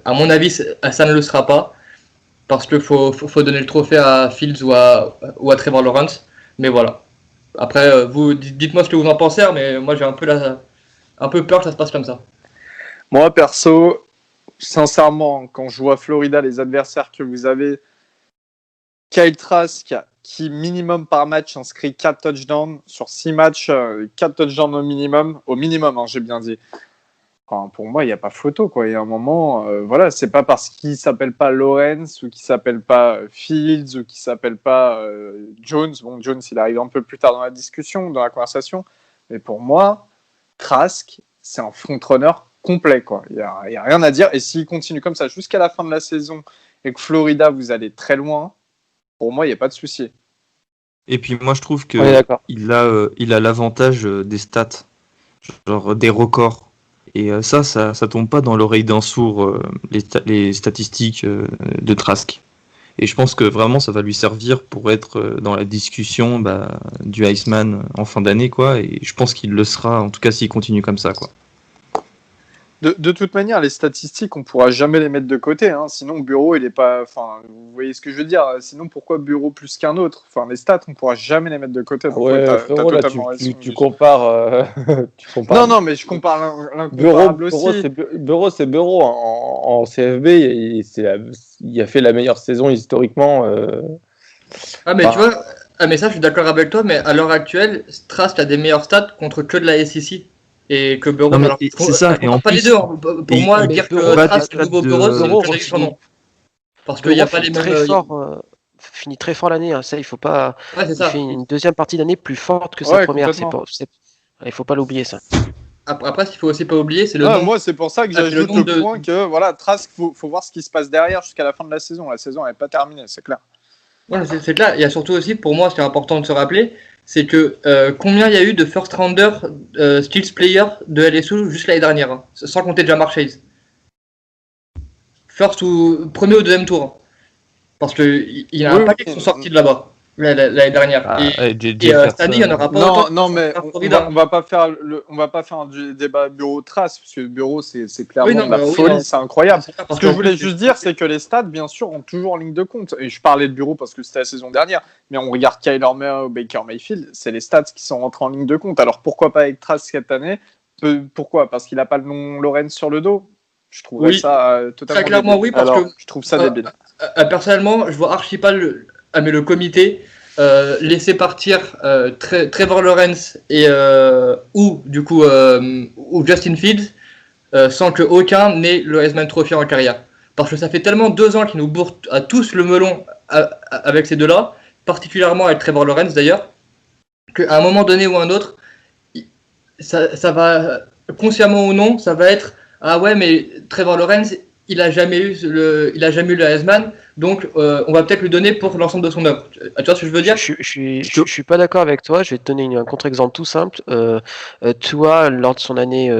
À mon avis, ça ne le sera pas, parce qu'il faut donner le trophée à Fields ou à Trevor Lawrence. Mais voilà. Après, vous dites-moi ce que vous en pensez, mais moi j'ai un peu peur que ça se passe comme ça. Moi perso, sincèrement, quand je vois Florida, les adversaires que vous avez, Kyle Trask qui minimum par match inscrit 4 touchdowns sur 6 matchs, 4 touchdowns au minimum, hein, j'ai bien dit. Enfin, pour moi, il n'y a pas photo, quoi. Il y a un moment, voilà, c'est pas parce qu'il s'appelle pas Lawrence ou qu'il s'appelle pas Fields ou qu'il s'appelle pas Jones. Bon, Jones, il arrive un peu plus tard dans la discussion, dans la conversation. Mais pour moi, Trask, c'est un frontrunner complet, quoi. Il y a rien à dire. Et s'il continue comme ça jusqu'à la fin de la saison et que Florida, vous allez très loin, pour moi, il n'y a pas de souci. Et puis moi, je trouve qu'il a l'avantage des stats, genre des records. Et ça tombe pas dans l'oreille d'un sourd, les statistiques de Trask. Et je pense que vraiment, ça va lui servir pour être dans la discussion du Heisman en fin d'année, quoi. Et je pense qu'il le sera, en tout cas, s'il continue comme ça, quoi. De toute manière, les statistiques, on pourra jamais les mettre de côté. Hein. Sinon, Bureau, il est pas. Enfin, vous voyez ce que je veux dire. Sinon, pourquoi Bureau plus qu'un autre? Enfin, les stats, on pourra jamais les mettre de côté. Donc, ouais, frérot, là, tu compares. Non, mais je compare l'incomparable aussi. Bureau, c'est Bureau. En CFB, il a fait la meilleure saison historiquement. Mais tu vois. Mais ça, je suis d'accord avec toi. Mais à l'heure actuelle, Trask a des meilleures stats contre que de la SEC. Et que Bureau, c'est ça. Et en pas plus, les deux. Pour moi, dire que Trask est nouveau Bureau, c'est son nom. Parce qu'il n'y a pas les mêmes. Finit très fort l'année, hein. Ça, il faut pas. Ouais, c'est ça. Il fait une deuxième partie d'année plus forte que sa première. Il faut pas l'oublier, ça. Après, ce qu'il faut aussi pas oublier, c'est le nombre. Moi, c'est pour ça que j'ajoute le point que voilà, Trask, faut voir ce qui se passe derrière jusqu'à la fin de la saison. La saison n'est pas terminée, c'est clair. Ouais, c'est clair. Il y a surtout aussi, pour moi, ce qui est important de se rappeler, c'est que combien il y a eu de first rounder skills players de LSU juste l'année dernière, hein, sans compter Jamar Chase. Premier ou deuxième tour. Hein. Parce qu'il y a un paquet qui sont sortis de là-bas l'année dernière. Cette année, il n'y en aura pas. Non, mais on va pas faire du débat Bureau Trask, parce que Bureau, c'est clairement la folie, c'est incroyable. Ce que je voulais juste dire, c'est que les stats, bien sûr, ont toujours en ligne de compte. Et je parlais de Bureau parce que c'était la saison dernière, mais on regarde Kyler Murray ou Baker Mayfield, c'est les stats qui sont rentrés en ligne de compte. Alors pourquoi pas avec Trask cette année? Pourquoi? Parce qu'il n'a pas le nom Lawrence sur le dos? Je trouverais ça totalement très clairement débile. Oui, parce que je trouve ça débile. Personnellement, je vois archi pas le comité laisser partir Trevor Lawrence ou Justin Fields sans que aucun n'ait le Heisman Trophy en carrière. parce que ça fait tellement 2 ans qu'ils nous bourrent à tous le melon avec ces deux-là, particulièrement avec Trevor Lawrence d'ailleurs, qu'à un moment donné ou un autre, ça va, consciemment ou non, ça va être ah ouais, mais Trevor Lawrence, il a jamais eu le Heisman, donc on va peut-être lui donner pour l'ensemble de son œuvre. Tu vois ce que je veux dire? Je suis pas d'accord avec toi. Je vais te donner un contre-exemple tout simple. Tua, lors de son année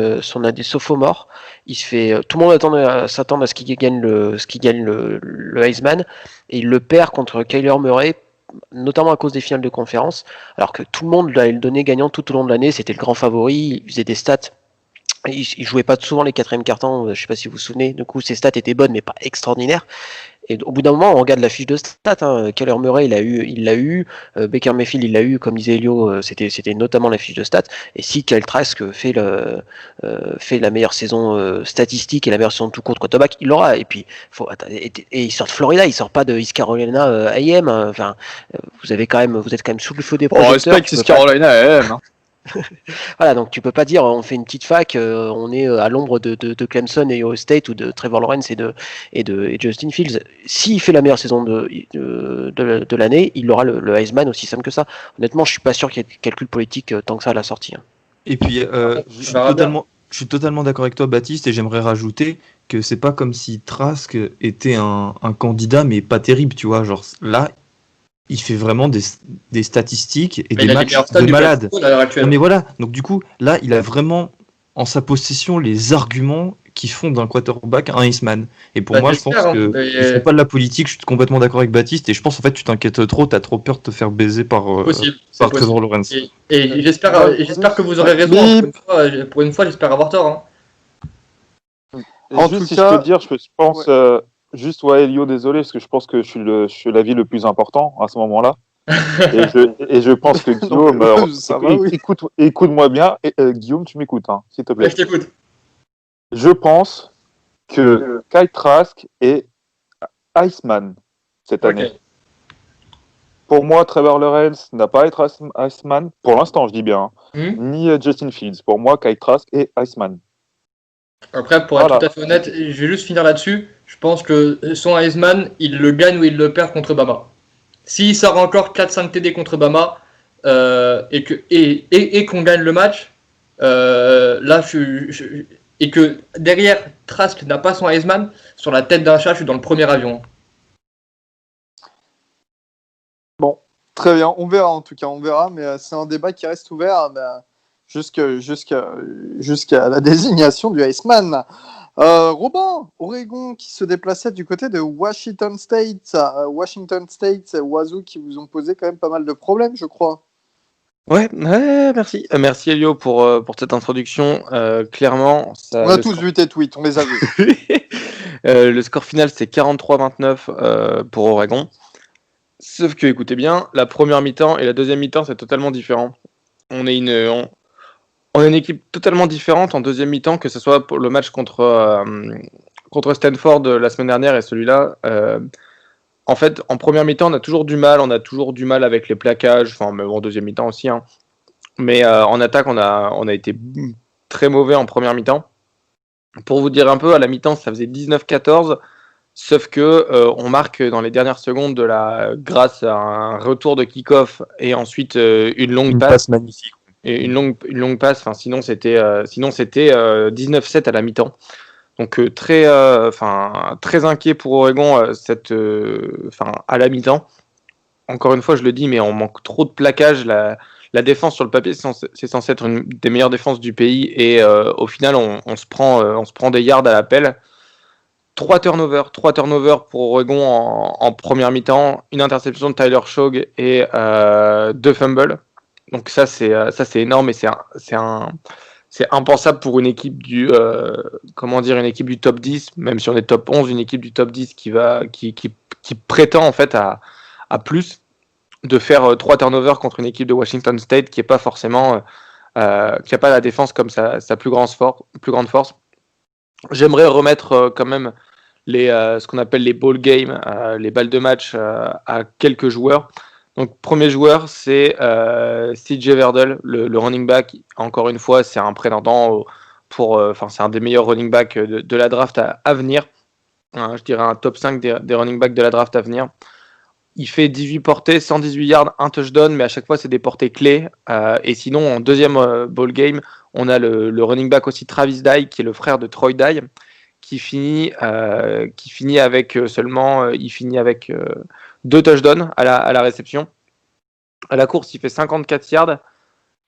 sophomore, il se fait. Tout le monde s'attend à ce qu'il gagne le Heisman, et il le perd contre Kyler Murray, notamment à cause des finales de conférence, alors que tout le monde l'avait donné gagnant tout au long de l'année. C'était le grand favori. Il faisait des stats. Il jouait pas souvent les quatrièmes cartons. Je sais pas si vous vous souvenez. Du coup, ses stats étaient bonnes, mais pas extraordinaires. Et au bout d'un moment, on regarde la fiche de stats. Kyler Murray, il l'a eu. Baker Mayfield, il l'a eu. Comme disait Elio, c'était notamment la fiche de stats. Et si Kyle Trask fait la meilleure saison statistique et la meilleure saison de tout court de quarterback, il l'aura. Et puis, et il sort de Florida, il sort pas de East Carolina A&M. Enfin, vous êtes quand même sous le feu des projecteurs. Respect East Carolina AM. Voilà, donc tu peux pas dire on fait une petite fac, on est à l'ombre de Clemson et Ohio State ou de Trevor Lawrence et Justin Fields. S'il fait la meilleure saison de l'année, il aura le Heisman, aussi simple que ça. Honnêtement, je suis pas sûr qu'il y ait de calcul politique tant que ça à la sortie. Et puis, je suis totalement d'accord avec toi, Baptiste, et j'aimerais rajouter que c'est pas comme si Trask était un candidat, mais pas terrible, tu vois. Genre là, il fait vraiment des statistiques et des matchs de malade. Mais voilà, donc du coup, là, il a vraiment en sa possession les arguments qui font d'un quarterback un Heisman. Et pour moi, je pense que c'est pas de la politique, je suis complètement d'accord avec Baptiste, et je pense en fait tu t'inquiètes trop, t'as trop peur de te faire baiser par Trevor Lawrence. Et j'espère que vous aurez raison, pour une fois, j'espère avoir tort. En tout cas, si je peux dire, je pense... Juste, Elio, désolé, parce que je pense que je suis l'avis le plus important à ce moment-là. et je pense que Guillaume, écoute-moi bien. Guillaume, tu m'écoutes, s'il te plaît. Ouais, je t'écoute. Je pense que Kyle Trask est Iceman cette année. Pour moi, Trevor Lawrence n'a pas à être Iceman, pour l'instant, je dis bien, ni Justin Fields. Pour moi, Kyle Trask est Iceman. Après, pour être tout à fait honnête, je vais juste finir là-dessus. Je pense que son Heisman, il le gagne ou il le perd contre Bama. S'il sort encore 4-5 TD contre Bama et qu'on gagne le match, là, et que derrière, Trask n'a pas son Heisman, sur la tête d'un chat, je suis dans le premier avion. Bon, très bien. On verra en tout cas, mais c'est un débat qui reste ouvert jusqu'à la désignation du Heisman. Robin, Oregon qui se déplaçait du côté de Washington State. Washington State et Wazoo qui vous ont posé quand même pas mal de problèmes, je crois. Ouais, merci. Merci Elio pour cette introduction. Clairement, on a tous vu tes tweets, on les a vus. Le score final, c'est 43-29 pour Oregon. Sauf que, écoutez bien, la première mi-temps et la deuxième mi-temps, c'est totalement différent. On est une équipe totalement différente en deuxième mi-temps, que ce soit pour le match contre Stanford la semaine dernière et celui-là. En fait, en première mi-temps, on a toujours du mal avec les plaquages, mais en deuxième mi-temps aussi. Mais en attaque, on a été très mauvais en première mi-temps. Pour vous dire un peu, à la mi-temps, ça faisait 19-14, sauf que on marque dans les dernières secondes grâce à un retour de kick-off et ensuite une longue passe magnifique. Et une longue passe, sinon c'était 19-7 à la mi-temps. Donc très inquiet pour Oregon à la mi-temps. Encore une fois, je le dis, mais on manque trop de plaquage. La défense sur le papier, c'est censé être une des meilleures défenses du pays, et au final, on se prend des yards à l'appel. 3 turnovers pour Oregon en première mi-temps, une interception de Tyler Shough et 2 fumbles. Donc ça c'est énorme, et c'est impensable pour une équipe du top 10, même si on est top 11, une équipe du top 10 qui prétend en fait à plus, de faire 3 turnovers contre une équipe de Washington State qui est pas forcément qui a pas la défense comme sa plus grande force. J'aimerais remettre quand même ce qu'on appelle les ball games, les balles de match à quelques joueurs. Donc, premier joueur, c'est CJ Verdell, le running back. Encore une fois, c'est un prétendant c'est un des meilleurs running backs de la draft à venir. je dirais un top 5 des running backs de la draft à venir. Il fait 18 portées, 118 yards, un touchdown, mais à chaque fois, c'est des portées clés. Et sinon, en deuxième ball game, on a le running back aussi Travis Dye, qui est le frère de Troy Dye, qui finit avec avec 2 touchdowns à la réception. À la course, il fait 54 yards.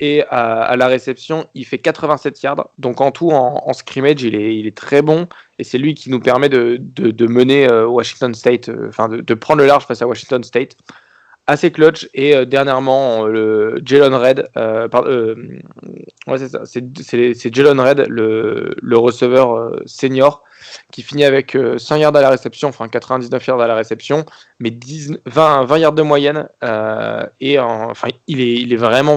Et à la réception, il fait 87 yards. Donc en tout, en scrimmage, il est très bon. Et c'est lui qui nous permet de mener Washington State, de prendre le large face à Washington State. Assez clutch. Et dernièrement, le Jalen Red, ouais, c'est ça, c'est Jalen Red, le receveur senior, qui finit avec 100 yards à la réception, 99 yards à la réception, mais 20 yards de moyenne. Il est vraiment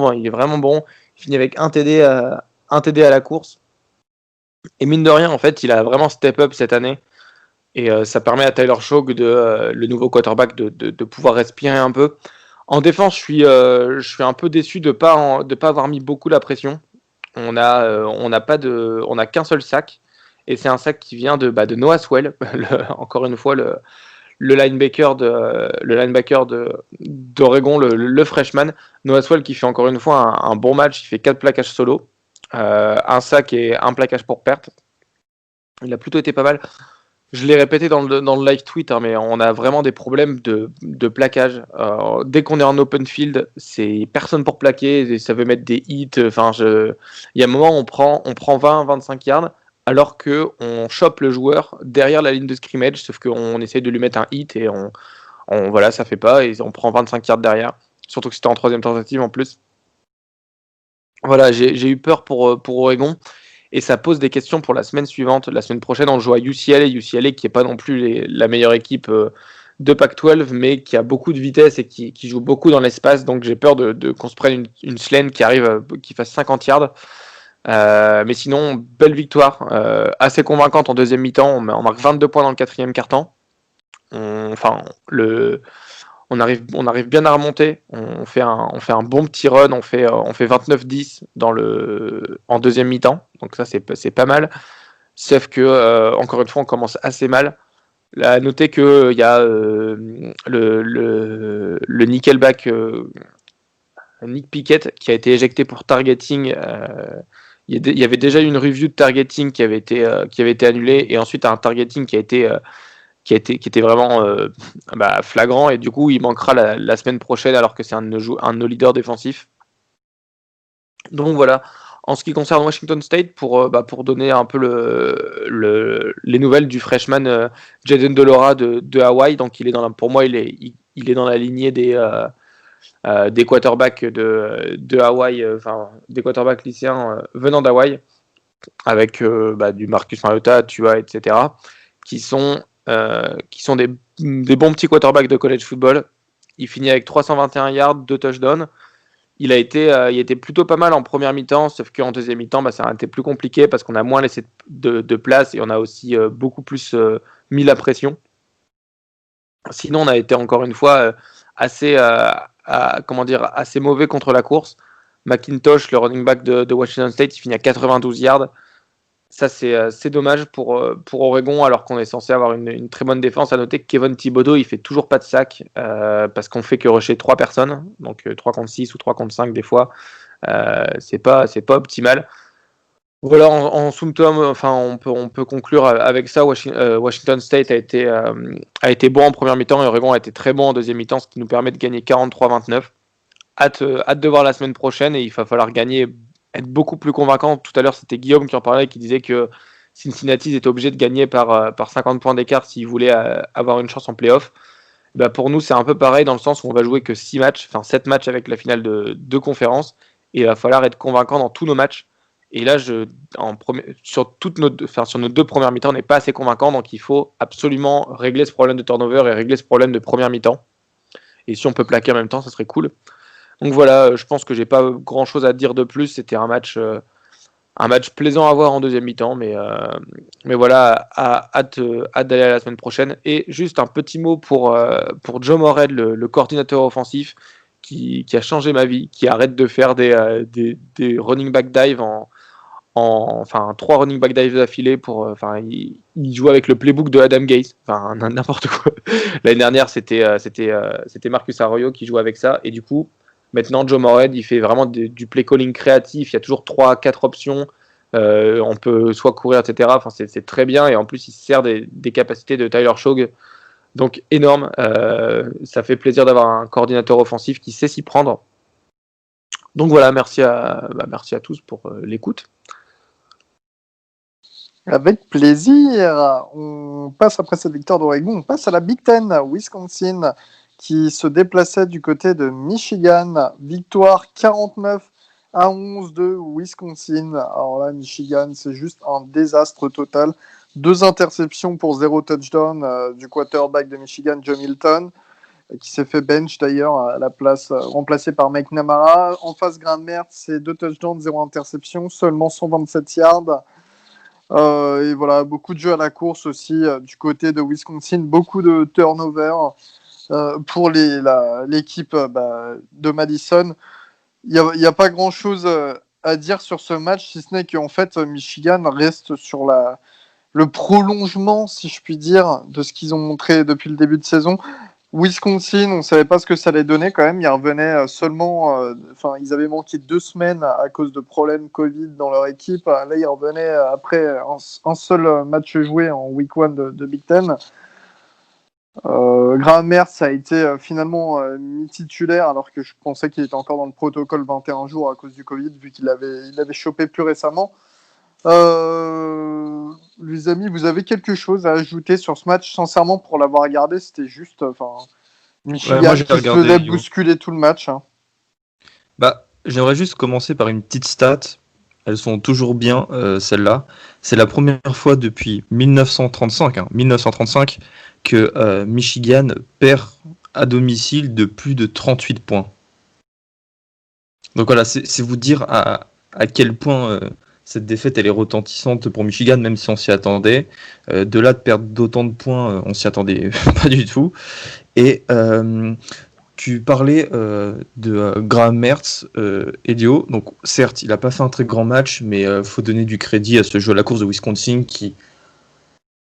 bon. Il finit avec un TD à la course. Et mine de rien, en fait, il a vraiment step up cette année. Et ça permet à Tyler Shough, le nouveau quarterback, de pouvoir respirer un peu. En défense, je suis un peu déçu de pas avoir mis beaucoup la pression. On n'a qu'un seul sac. Et c'est un sac qui vient de Noah Swell, encore une fois le linebacker d'Oregon, le freshman. Noah Swell qui fait encore une fois un bon match, il fait 4 plaquages solo, un sac et un plaquage pour perte. Il a plutôt été pas mal. Je l'ai répété dans le live tweet, mais on a vraiment des problèmes de plaquage. Dès qu'on est en open field, c'est personne pour plaquer, ça veut mettre des hits. Il y a un moment, on prend 20-25 yards, alors qu'on chope le joueur derrière la ligne de scrimmage, sauf qu'on essaie de lui mettre un hit et voilà, ça fait pas, et on prend 25 yards derrière. Surtout que c'était en 3e tentative en plus. Voilà, j'ai eu peur pour Oregon. Et ça pose des questions pour la semaine suivante. La semaine prochaine, on joue à UCLA. UCLA qui n'est pas non plus la meilleure équipe de Pac-12, mais qui a beaucoup de vitesse et qui joue beaucoup dans l'espace. Donc j'ai peur qu'on se prenne une slant qui fasse 50 yards. Mais sinon, belle victoire. Assez convaincante en deuxième mi-temps. On marque 22 points dans le 4e quart-temps. On arrive bien à remonter. On fait un bon petit run. On fait 29-10 en deuxième mi-temps. Donc ça, c'est pas mal. Sauf que, encore une fois, on commence assez mal. Là, à noter qu'il y a le nickelback Nick Pickett qui a été éjecté pour targeting. Il y avait déjà eu une review de targeting qui avait été annulée. Et ensuite, un targeting qui était vraiment flagrant, et du coup il manquera la semaine prochaine alors que c'est un de nos leaders défensifs. Donc voilà, en ce qui concerne Washington State, pour donner un peu les nouvelles du freshman Jaden Delora de Hawaï. Donc pour moi il est dans la lignée des quarterbacks de Hawaï, des quarterbacks lycéens venant d'Hawaï, avec du Marcus Mariota, Tua, etc., qui sont des bons petits quarterbacks de college football. Il finit avec 321 yards, 2 touchdowns. Il était plutôt pas mal en première mi-temps, sauf qu'en deuxième mi-temps, ça a été plus compliqué parce qu'on a moins laissé de place et on a aussi beaucoup plus mis la pression. Sinon, on a été encore une fois assez mauvais contre la course. McIntosh, le running back de Washington State, il finit à 92 yards. Ça, c'est dommage pour Oregon, alors qu'on est censé avoir une très bonne défense. À noter que Kevin Thibodeau, il fait toujours pas de sac, parce qu'on fait que rusher 3 personnes, donc 3 contre 6 ou 3 contre 5 des fois. C'est pas optimal. Voilà, en somme on peut conclure avec ça. Washington State a été bon en première mi-temps et Oregon a été très bon en deuxième mi-temps, ce qui nous permet de gagner 43-29. Hâte de voir la semaine prochaine, et il va falloir être beaucoup plus convaincant. Tout à l'heure, c'était Guillaume qui en parlait, qui disait que Cincinnati était obligé de gagner par 50 points d'écart s'il voulait avoir une chance en play-off. Pour nous, c'est un peu pareil, dans le sens où on va jouer que 7 matchs avec la finale de conférence, et il va falloir être convaincant dans tous nos matchs. Et là, sur nos 2 premières mi-temps, on n'est pas assez convaincant, donc il faut absolument régler ce problème de turnover et régler ce problème de première mi-temps. Et si on peut plaquer en même temps, ça serait cool. Donc voilà, je pense que j'ai pas grand chose à dire de plus. C'était un match plaisant à voir en deuxième mi-temps, mais voilà, hâte d'aller à la semaine prochaine. Et juste un petit mot pour Joe Moorhead, le coordinateur offensif, qui a changé ma vie, qui arrête de faire des running back dive enfin 3 running back dives d'affilée enfin il joue avec le playbook de Adam Gase, enfin n'importe quoi. L'année dernière c'était Marcus Arroyo qui jouait avec ça, et du coup maintenant Joe Moorhead il fait vraiment du play calling créatif, il y a toujours 3-4 options, on peut soit courir, etc. Enfin c'est très bien, et en plus il se sert des capacités de Tyler Shough, donc énorme. Ça fait plaisir d'avoir un coordinateur offensif qui sait s'y prendre. Donc voilà, merci à tous pour l'écoute. Avec plaisir. On passe, après cette victoire d'Oregon, on passe à la Big Ten, Wisconsin, qui se déplaçait du côté de Michigan. Victoire 49-11 de Wisconsin. Alors là, Michigan, c'est juste un désastre total. 2 interceptions pour 0 touchdown du quarterback de Michigan, Joe Milton, qui s'est fait bench d'ailleurs à la place, remplacé par Mike Namara. En face, Graham Mertz, c'est 2 touchdowns, 0 interception, seulement 127 yards. Et voilà, beaucoup de jeux à la course aussi du côté de Wisconsin, beaucoup de turnovers pour l'équipe de Madison. Il n'y a pas grand-chose à dire sur ce match, si ce n'est qu'en fait, Michigan reste sur le prolongement, si je puis dire, de ce qu'ils ont montré depuis le début de saison. Wisconsin, on ne savait pas ce que ça allait donner quand même. Ils revenaient seulement. Ils avaient manqué 2 semaines à cause de problèmes Covid dans leur équipe. Là, ils revenaient après un seul match joué en week 1 de Big Ten. Graham Mertz a été finalement mis titulaire, alors que je pensais qu'il était encore dans le protocole 21 jours à cause du Covid, vu qu'il l'avait chopé plus récemment. Les amis, vous avez quelque chose à ajouter sur ce match? Sincèrement, pour l'avoir regardé, c'était juste Michigan moi, qui j'ai se regardé, faisait Yo. bousculer tout le match. Hein. J'aimerais juste commencer par une petite stat. Elles sont toujours bien, celles-là. C'est la première fois depuis 1935 que Michigan perd à domicile de plus de 38 points. Donc voilà, c'est vous dire à quel point cette défaite elle est retentissante pour Michigan, même si on s'y attendait. De là de perdre d'autant de points, on s'y attendait pas du tout. Et tu parlais de Graham Mertz, Elio. Donc certes, il n'a pas fait un très grand match, mais faut donner du crédit à ce jeu à la course de Wisconsin qui,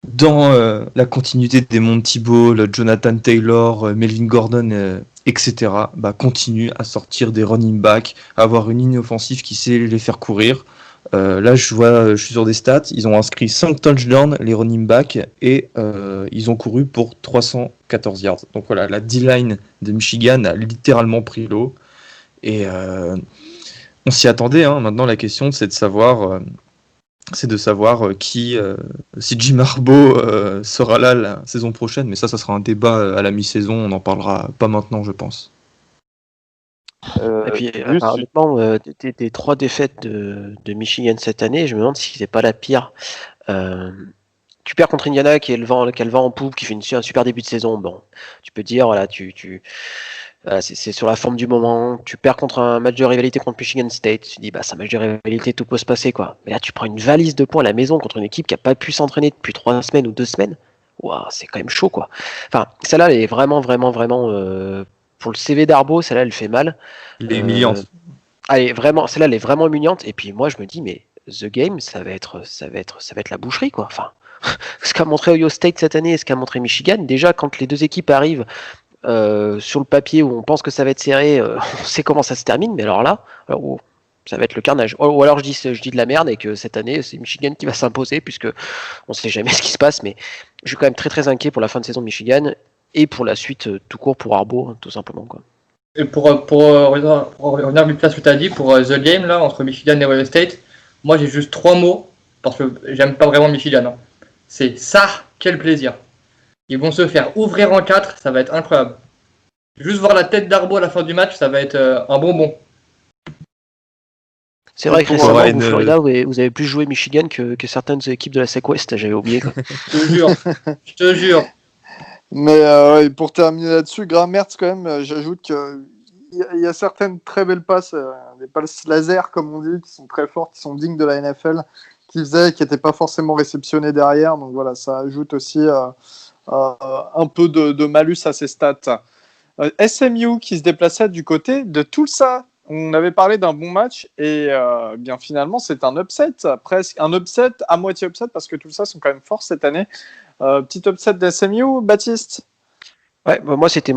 dans la continuité des Monty Ball, Jonathan Taylor, Melvin Gordon, etc., continue à sortir des running backs, à avoir une ligne offensive qui sait les faire courir. Là, je suis sur des stats. Ils ont inscrit 5 touchdowns, les running backs, et ils ont couru pour 314 yards. Donc voilà, la D-line de Michigan a littéralement pris l'eau. Et on s'y attendait. Hein. Maintenant, la question, c'est de savoir qui, si Jim Harbaugh sera là la saison prochaine. Mais ça sera un débat à la mi-saison. On n'en parlera pas maintenant, je pense. Et puis, honnêtement, des 3 défaites de Michigan cette année, je me demande si c'est pas la pire. Tu perds contre Indiana qui a le vent en poupe, qui fait un super début de saison. Bon, tu peux dire, voilà, c'est sur la forme du moment. Tu perds contre un match de rivalité contre Michigan State. Tu dis, c'est un match de rivalité, tout peut se passer, quoi. Mais là, tu prends une valise de points à la maison contre une équipe qui n'a pas pu s'entraîner depuis 3 semaines ou 2 semaines. Waouh, c'est quand même chaud, quoi. Enfin, celle-là, elle est vraiment, vraiment, vraiment. Pour le CV d'Arbaud, celle-là, elle fait mal. Elle est humiliante. Celle-là, elle est vraiment humiliante. Et puis moi, je me dis, mais The Game, ça va être la boucherie, quoi. Enfin, ce qu'a montré Ohio State cette année et ce qu'a montré Michigan, déjà, quand les 2 équipes arrivent sur le papier où on pense que ça va être serré, on sait comment ça se termine. Mais alors là, ça va être le carnage. Ou alors je dis de la merde et que cette année, c'est Michigan qui va s'imposer, puisque on sait jamais ce qui se passe. Mais je suis quand même très, très inquiet pour la fin de saison de Michigan. Et pour la suite, tout court pour Harbaugh, tout simplement, quoi. Et pour revenir vite à ce que tu as dit, pour The Game, là, entre Michigan et Ohio State, moi j'ai juste 3 mots, parce que j'aime pas vraiment Michigan. Hein. C'est ça, quel plaisir. Ils vont se faire ouvrir en 4, ça va être incroyable. Juste voir la tête d'Arbaud à la fin du match, ça va être un bonbon. C'est vrai que récemment, au Florida, vous avez plus joué Michigan que certaines équipes de la SEC West, j'avais oublié. Quoi. Je te jure. Mais pour terminer là-dessus, Graham Mertz, quand même, j'ajoute qu'il y a certaines très belles passes, des passes laser, comme on dit, qui sont très fortes, qui sont dignes de la NFL, qui n'étaient pas forcément réceptionnées derrière. Donc voilà, ça ajoute aussi un peu de malus à ces stats. SMU qui se déplaçait du côté de Tulsa On avait parlé d'un bon match et bien finalement c'est un upset, presque un upset à moitié upset parce que tout ça sont quand même forts cette année. Petit upset de SMU, Baptiste. Ouais, bah moi c'était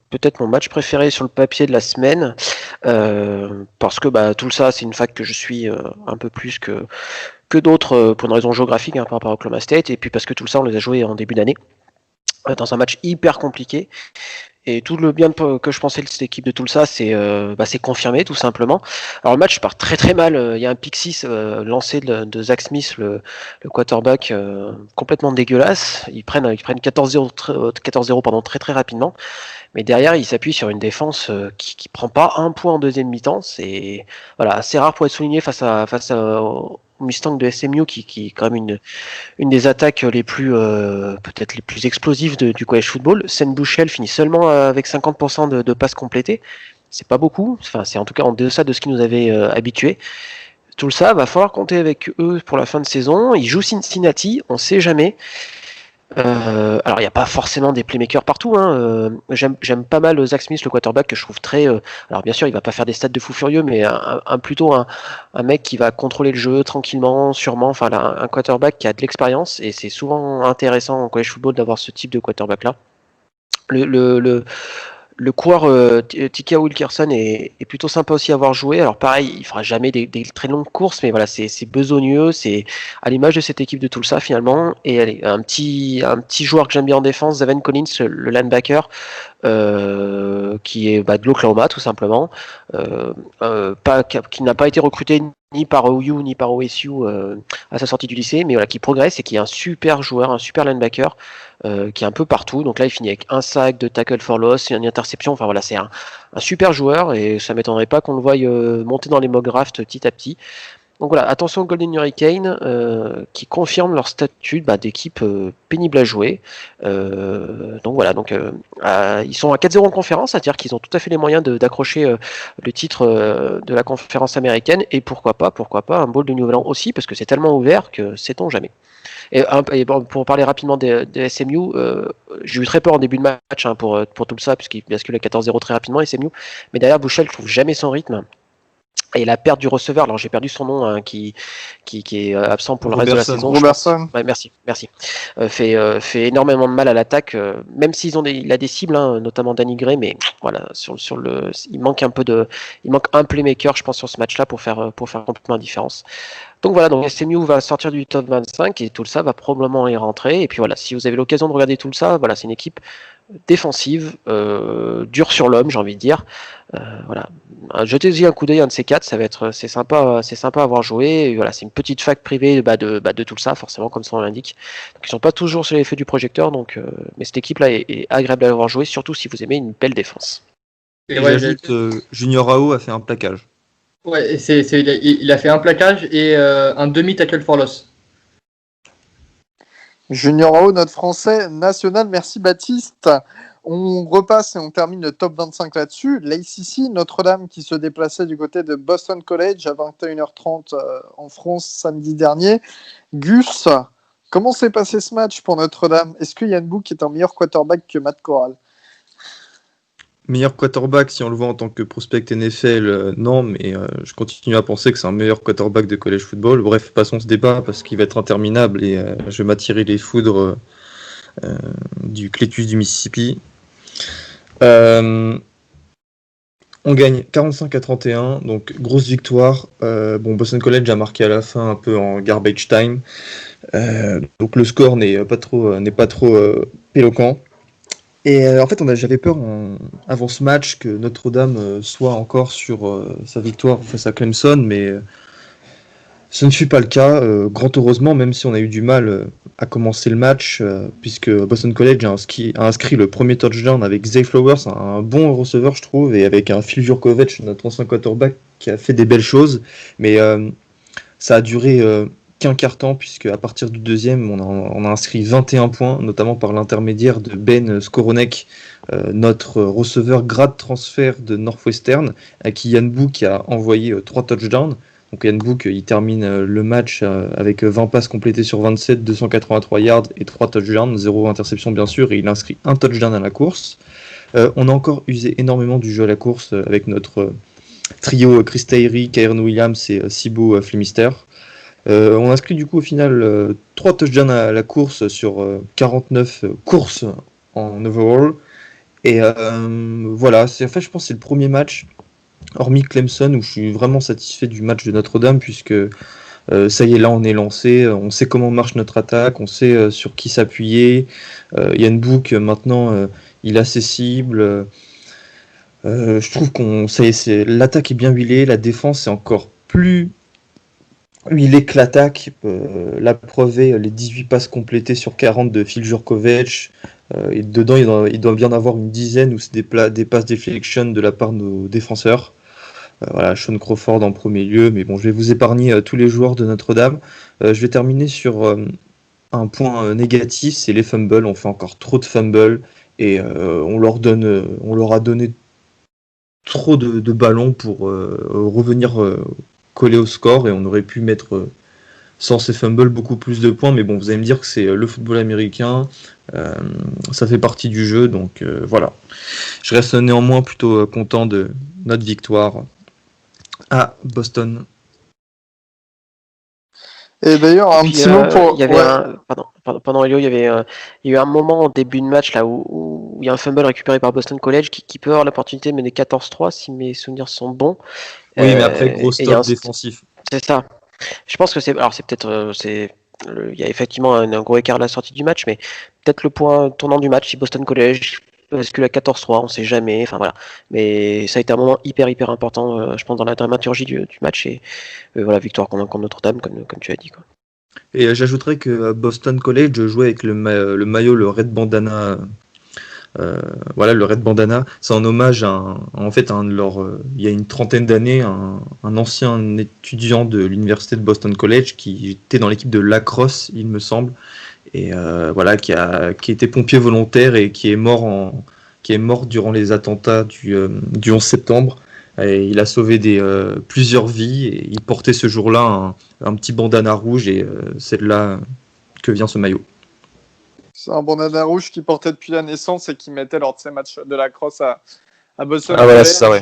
peut-être mon match préféré sur le papier de la semaine, parce que bah, tout ça c'est une fac que je suis un peu plus que d'autres pour une raison géographique par rapport à Oklahoma State, et puis parce que tout ça on les a joués en début d'année dans un match hyper compliqué. Et tout le bien que je pensais de cette équipe de Tulsa, c'est confirmé tout simplement. Alors le match part très très mal. Il y a un pick 6 lancé de Zach Smith, le quarterback, complètement dégueulasse. Ils prennent 14-0 pardon, très très rapidement. Mais derrière, ils s'appuient sur une défense qui prend pas un point en deuxième mi-temps. C'est voilà, assez rare pour être souligné face aux Mustangs de SMU qui est quand même une des attaques les plus peut-être les plus explosives du college football. Sen Bushel finit seulement avec 50% de passes complétées. C'est pas beaucoup. Enfin, c'est en tout cas en deçà de ce qui nous avait habitués. Tout ça, va falloir compter avec eux pour la fin de saison. Ils jouent Cincinnati, on sait jamais. Alors il n'y a pas forcément des playmakers partout. J'aime pas mal Zach Smith, le quarterback, que je trouve très. Alors bien sûr, il va pas faire des stats de fou furieux, mais plutôt un mec qui va contrôler le jeu tranquillement, sûrement. Enfin, là, un quarterback qui a de l'expérience, et c'est souvent intéressant en college football d'avoir ce type de quarterback là. Le coureur Tika Wilkerson est plutôt sympa aussi à avoir joué. Alors pareil, il fera jamais des très longues courses, mais voilà, c'est besogneux, c'est à l'image de cette équipe de Tulsa finalement. Et allez, un petit joueur que j'aime bien en défense, Zaven Collins, le linebacker, qui est de l'Oklahoma tout simplement, qui n'a pas été recruté ni par OU ni par OSU à sa sortie du lycée, mais voilà, qui progresse et qui est un super joueur, un super linebacker, qui est un peu partout. Donc là, il finit avec un sac, 2 tackles for loss, une interception. Enfin voilà, c'est un super joueur, et ça m'étonnerait pas qu'on le voie monter dans les mock drafts petit à petit. Donc voilà, attention aux Golden Hurricanes qui confirment leur statut d'équipe pénible à jouer. Donc voilà, ils sont à 4-0 en conférence, c'est-à-dire qu'ils ont tout à fait les moyens d'accrocher le titre de la conférence américaine, et pourquoi pas un bowl de Nouvel An aussi, parce que c'est tellement ouvert que sait-on jamais. Et pour parler rapidement des SMU, j'ai eu très peur en début de match pour tout ça, puisqu'il bascule à 14-0 très rapidement, SMU. Mais derrière, Bushel, je trouve jamais son rythme. Et la perte du receveur, alors j'ai perdu son nom, qui est absent pour le reste de la saison. Robertson. Ouais, merci. Fait énormément de mal à l'attaque, même il a des cibles, notamment Danny Gray, mais voilà, il manque un playmaker, je pense, sur ce match-là pour faire complètement la différence. Donc voilà, SMU va sortir du top 25 et Tulsa va probablement y rentrer. Et puis voilà, si vous avez l'occasion de regarder Tulsa, voilà, c'est une équipe défensive, dure sur l'homme, j'ai envie de dire. Voilà, jetez-y un coup d'œil, un de ces quatre, c'est sympa à avoir joué. Et voilà, c'est une petite fac privée de Tulsa, forcément, comme son nom l'indique. Donc ils sont pas toujours sur l'effet du projecteur, mais cette équipe-là est agréable à avoir joué, surtout si vous aimez une belle défense. Et j'ajoute, Junior Ao a fait un plaquage. Ouais, il a fait un plaquage et un demi-tackle for loss. Junior Ao, notre français national. Merci Baptiste. On repasse et on termine le top 25 là-dessus. L'ACC, Notre-Dame qui se déplaçait du côté de Boston College à 21h30 en France samedi dernier. Gus, comment s'est passé ce match pour Notre-Dame ? Est-ce que Yann Book est un meilleur quarterback que Matt Corral ? Meilleur quarterback, si on le voit en tant que prospect NFL, non, mais je continue à penser que c'est un meilleur quarterback de college football. Bref, passons ce débat parce qu'il va être interminable et je vais m'attirer les foudres du Cletus du Mississippi. On gagne 45-31, donc grosse victoire. Boston College a marqué à la fin un peu en garbage time, donc le score n'est pas trop éloquent. Et en fait, j'avais peur avant ce match que Notre-Dame soit encore sur sa victoire face à Clemson, mais ce ne fut pas le cas. Grand heureusement, même si on a eu du mal à commencer le match, puisque Boston College a inscrit le premier touchdown avec Zay Flowers, un bon receveur, je trouve, et avec un Phil Jurkovec, notre ancien quarterback, qui a fait des belles choses. Mais ça a duré qu'un quart temps, puisque à partir du deuxième, on a inscrit 21 points, notamment par l'intermédiaire de Ben Skoronek, notre receveur grade transfert de Northwestern, à qui Yann Book a envoyé 3 touchdowns. Donc Yann Book, il termine le match avec 20 passes complétées sur 27, 283 yards et 3 touchdowns, 0 interception bien sûr, et il inscrit un touchdown à la course. On a encore usé énormément du jeu à la course avec notre trio Chris Tyree, Kyren Williams et Sibo Flemister. On inscrit du coup au final 3 touchdowns à la course sur 49 courses en overall. Et voilà, en fait je pense que c'est le premier match, hormis Clemson, où je suis vraiment satisfait du match de Notre-Dame, puisque ça y est, là on est lancé, on sait comment marche notre attaque, on sait sur qui s'appuyer. Ian Book maintenant il est accessible. Je trouve l'attaque est bien huilée, la défense est encore plus huilée que l'attaque. La preuve est les 18 passes complétées sur 40 de Phil Jurkovec. Et dedans, il doit bien avoir une dizaine où c'est des passes deflection de la part de nos défenseurs. Voilà, Sean Crawford en premier lieu, mais bon, je vais vous épargner tous les joueurs de Notre-Dame. Je vais terminer sur un point négatif, c'est les fumbles. On fait encore trop de fumbles et on leur a donné trop de ballons pour revenir coller au score, et on aurait pu mettre sans ces fumbles beaucoup plus de points, mais bon, vous allez me dire que c'est le football américain, ça fait partie du jeu, donc voilà. Je reste néanmoins plutôt content de notre victoire à Boston. Et d'ailleurs, un petit mot pour. Il y avait pardon, Elio, il y a eu un moment en début de match là où il y a un fumble récupéré par Boston College qui peut avoir l'opportunité de mener 14-3 si mes souvenirs sont bons. Oui, mais après, gros stop défensif. C'est ça. Je pense que c'est peut-être il y a effectivement un gros écart à la sortie du match, mais peut-être le point tournant du match si Boston College bascule à 14-3, on sait jamais, enfin voilà. Mais ça a été un moment hyper important, je pense, dans la dramaturgie du match, et voilà, victoire contre Notre-Dame, comme tu as dit, quoi. Et j'ajouterais que Boston College jouait avec le maillot, le Red Bandana. Voilà, le Red Bandana, c'est en hommage à il y a une trentaine d'années, un ancien étudiant de l'université de Boston College qui était dans l'équipe de lacrosse, il me semble, et voilà, qui était pompier volontaire et qui est mort durant les attentats du 11 septembre. Et il a sauvé plusieurs vies, et il portait ce jour-là un petit bandana rouge, et c'est de là que vient ce maillot. C'est un bandana rouge qu'il portait depuis la naissance et qu'il mettait lors de ses matchs de lacrosse à Boston. Ah voilà, c'est ça, ouais.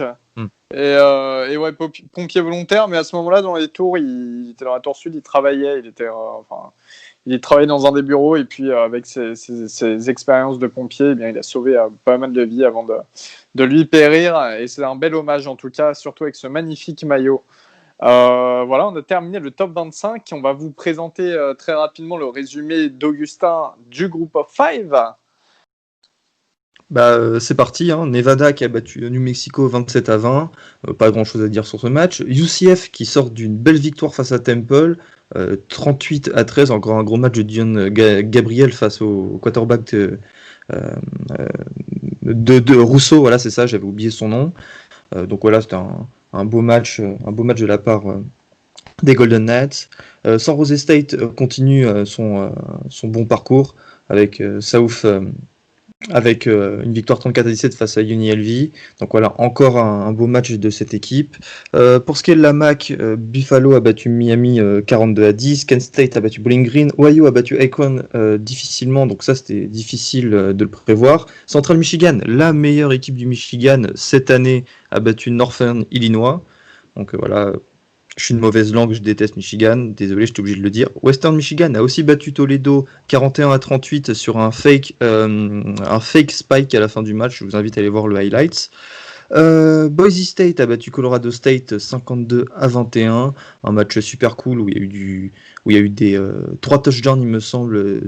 Et ouais, pompier volontaire, mais à ce moment-là, dans les tours, il était dans la tour sud, il travaillait, il travaillait dans un des bureaux, et puis avec ses expériences de pompier, eh bien, il a sauvé pas mal de vies avant de lui périr, et c'est un bel hommage en tout cas, surtout avec ce magnifique maillot. Voilà, on a terminé le top 25. On va vous présenter très rapidement le résumé d'Augustin du Group of 5. C'est parti, hein. Nevada qui a battu New Mexico 27-20, pas grand chose à dire sur ce match. UCF qui sort d'une belle victoire face à Temple, 38-13, encore un gros match de Dion Gabriel face au quarterback de Rousseau, voilà, c'est ça, j'avais oublié son nom. Donc voilà, c'était un beau match de la part des Golden Knights. San Jose State continue son bon parcours avec South, avec une victoire 34-17 face à UNLV. Donc voilà, encore un beau match de cette équipe. Pour ce qui est de la MAC, Buffalo a battu Miami 42-10, Kent State a battu Bowling Green, Ohio a battu Akron difficilement, donc ça c'était difficile de le prévoir. Central Michigan, la meilleure équipe du Michigan cette année, a battu Northern Illinois. Donc voilà, je suis une mauvaise langue, je déteste Michigan, désolé, j'étais obligé de le dire. Western Michigan a aussi battu Toledo 41-38 sur un fake spike à la fin du match. Je vous invite à aller voir le highlights. Boise State a battu Colorado State 52-21, un match super cool où il y a eu des 3 touchdowns, il me semble,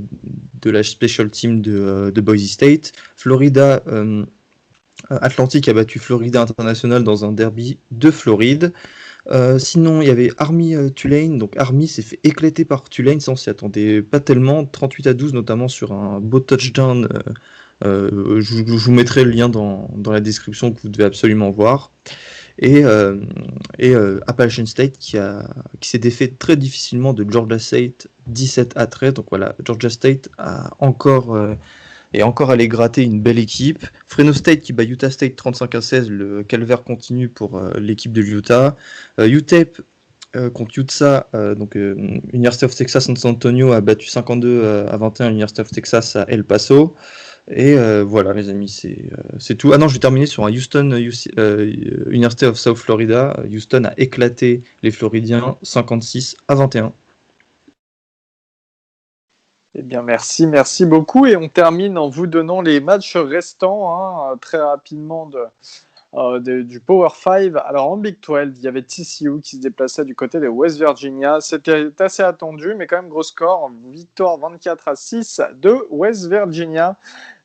de la special team de Boise State. Florida Atlantic a battu Florida International dans un derby de Floride. Sinon, il y avait Army Tulane. Donc Army s'est fait éclater par Tulane, ça on s'y attendait pas tellement. 38-12, notamment sur un beau touchdown. Je vous mettrai le lien dans la description, que vous devez absolument voir. Et Appalachian State qui s'est défait très difficilement de Georgia State 17-13. Donc voilà, Georgia State a encore allé gratter une belle équipe. Fresno State qui bat Utah State 35-16, le calvaire continue pour l'équipe de Utah. UTEP contre Utah, University of Texas San Antonio a battu 52-21 University of Texas à El Paso. Et voilà, les amis, c'est tout. Ah non, je vais terminer sur un University of South Florida. Houston a éclaté les Floridiens 56-21. Eh bien, merci beaucoup. Et on termine en vous donnant les matchs restants, très rapidement du Power 5. Alors, en Big 12, il y avait TCU qui se déplaçait du côté de West Virginia. C'était assez attendu, mais quand même gros score. Victoire 24-6 de West Virginia.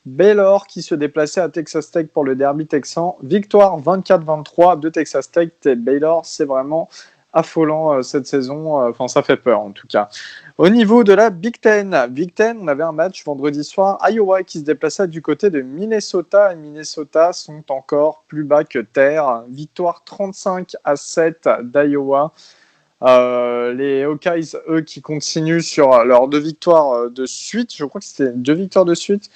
Baylor qui se déplaçait à Texas Tech pour le derby texan. Victoire 24-23 de Texas Tech. Et Baylor, c'est vraiment affolant cette saison. Enfin, ça fait peur en tout cas. Au niveau de la Big Ten, on avait un match vendredi soir. Iowa qui se déplaçait du côté de Minnesota. Et Minnesota sont encore plus bas que terre. Victoire 35-7 d'Iowa. Les Hawkeyes, eux, qui continuent sur leurs 2 victoires de suite. Je crois que c'était 2 victoires de suite.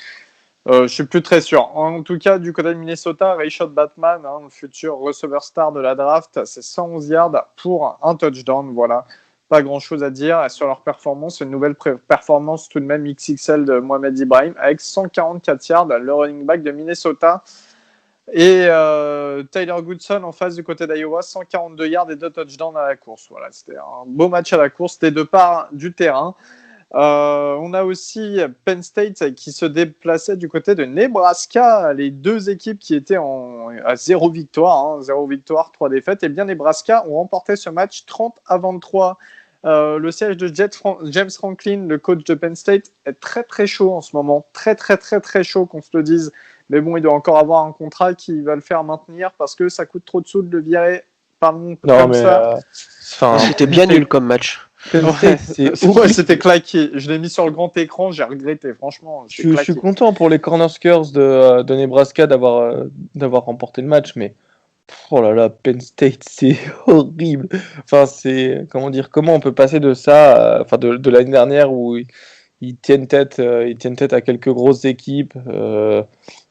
Je suis plus très sûr. En tout cas, du côté de Minnesota, Rayshad Batman, le futur receveur star de la draft, c'est 111 yards pour un touchdown. Voilà, pas grand-chose à dire sur leur performance. Une nouvelle performance tout de même XXL de Mohamed Ibrahim avec 144 yards, le running back de Minnesota. Et Tyler Goodson en face du côté d'Iowa, 142 yards et 2 touchdowns à la course. Voilà, c'était un beau match à la course des deux parts du terrain. On a aussi Penn State qui se déplaçait du côté de Nebraska. Les deux équipes qui étaient à 0 victoire, 0 victoire, 3 défaites. Et bien Nebraska ont remporté ce match 30-23. Le siège de James Franklin, le coach de Penn State, est très très chaud en ce moment. Très chaud qu'on se le dise. Mais bon, il doit encore avoir un contrat qui va le faire maintenir parce que ça coûte trop de sous de le virer. Pardon, comme ça. C'était bien nul comme match. Ouais, c'était claqué. Je l'ai mis sur le grand écran, j'ai regretté, franchement. Je suis content pour les Cornhuskers de Nebraska d'avoir remporté le match, mais oh là là, Penn State, c'est horrible. Enfin, comment on peut passer de ça, de l'année dernière où ils tiennent tête à quelques grosses équipes,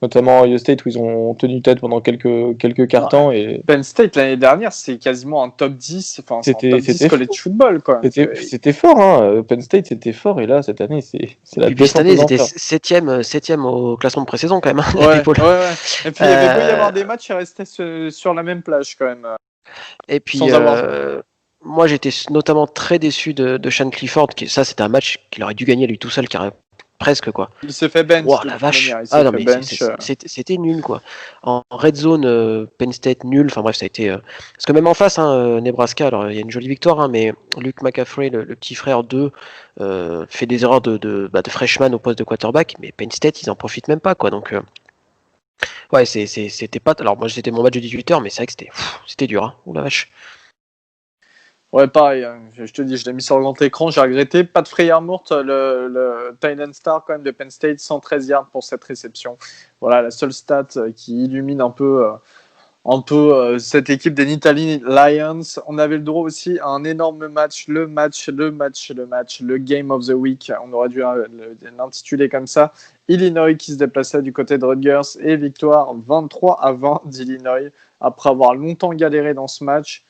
notamment Ohio State où ils ont tenu tête pendant quelques quarts-temps. Et Penn State l'année dernière, c'est quasiment un top 10, c'était college football quoi. C'était fort, hein. Penn State c'était fort et là cette année c'est la descente. Cette année ils étaient 7ème au classement de pré-saison quand même. Ouais. Et puis il y avait beau y avoir des matchs, ils restaient sur la même plage quand même. Et puis moi, j'étais notamment très déçu de Sean Clifford. Ça, c'était un match qu'il aurait dû gagner lui tout seul, presque quoi. Il s'est fait bench. Wow, la vache. C'était nul quoi. En red zone, Penn State nul. Enfin bref, ça a été. Parce que même en face, Nebraska. Alors il y a une jolie victoire, mais Luke McCaffrey, le petit frère d'eux, fait des erreurs de freshman au poste de quarterback. Mais Penn State, ils en profitent même pas quoi. Donc ouais, c'était pas. Alors moi, c'était mon match de 18h, mais c'est vrai que c'était dur. Hein. Oh la vache. Ouais, pareil, je te dis, je l'ai mis sur le grand écran, j'ai regretté. Pat Freiermuth, le Titan Star quand même de Penn State, 113 yards pour cette réception. Voilà, la seule stat qui illumine un peu cette équipe des Nittany Lions. On avait le droit aussi à un énorme match, le Game of the Week. On aurait dû l'intituler comme ça. Illinois qui se déplaçait du côté de Rutgers et victoire 23-20 d'Illinois après avoir longtemps galéré dans ce match.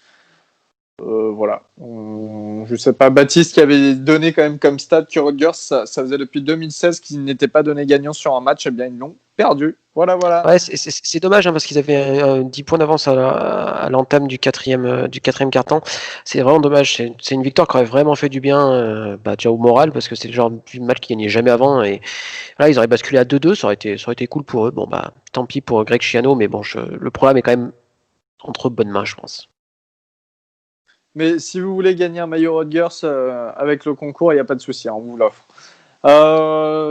Voilà. Je sais pas, Baptiste qui avait donné quand même comme stat que Rutgers, ça faisait depuis 2016 qu'ils n'étaient pas donnés gagnants sur un match, eh bien ils l'ont perdu. Voilà. Ouais, c'est dommage parce qu'ils avaient 10 points d'avance à l'entame du quatrième quart-temps. C'est vraiment dommage. C'est une victoire qui aurait vraiment fait du bien déjà au moral parce que c'est le genre de match qu'ils gagnaient jamais avant et là ils auraient basculé à 2-2, ça aurait été cool pour eux. Bon bah tant pis pour Greg Schiano, mais bon le problème est quand même entre bonnes mains, je pense. Mais si vous voulez gagner un maillot Rutgers avec le concours, il n'y a pas de souci, on vous l'offre.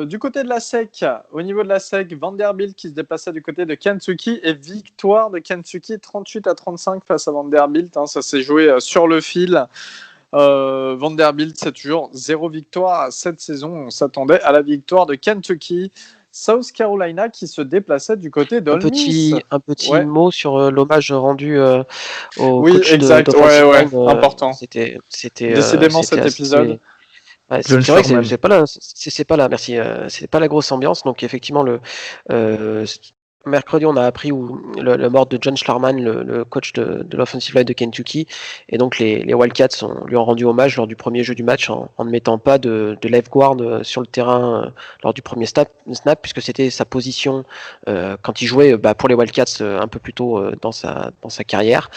Du côté de la SEC, au niveau de la SEC, Vanderbilt qui se déplaçait du côté de Kentucky et victoire de Kentucky 38-35 face à Vanderbilt. Ça s'est joué sur le fil. Vanderbilt, c'est toujours 0 victoire cette saison. On s'attendait à la victoire de Kentucky. South Carolina qui se déplaçait du côté d'Ole Miss. Un petit mot sur l'hommage rendu au coach exact. de important. C'était décidément cet épisode. Ouais, c'est vrai que c'est pas la grosse ambiance. Donc effectivement Mercredi, on a appris le mort de John Schlarman, le coach de l'offensive line de Kentucky. Et donc, les Wildcats lui ont rendu hommage lors du premier jeu du match en ne mettant pas de left guard sur le terrain lors du premier snap, puisque c'était sa position quand il jouait pour les Wildcats un peu plus tôt dans sa carrière.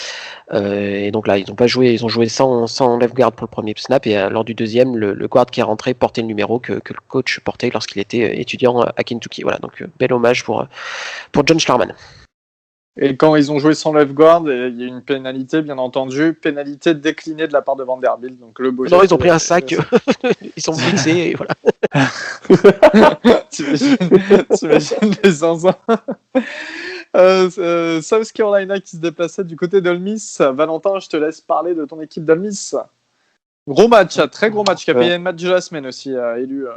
Et donc là, ils ont joué sans left guard pour le premier snap. Et lors du deuxième, le guard qui est rentré portait le numéro que le coach portait lorsqu'il était étudiant à Kentucky. Voilà, donc bel hommage pour John Schlarman. Et quand ils ont joué sans left guard, il y a eu une pénalité, bien entendu, pénalité déclinée de la part de Vanderbilt. Donc le beau non, ils ont pris un sac, ils sont blitzés, et voilà. T'imagines les zinzins. South Carolina qui se déplaçait du côté d'Ole Miss. Valentin, je te laisse parler de ton équipe d'Ole Miss. Gros match, très gros match, qui a payé le match de la semaine aussi, élu.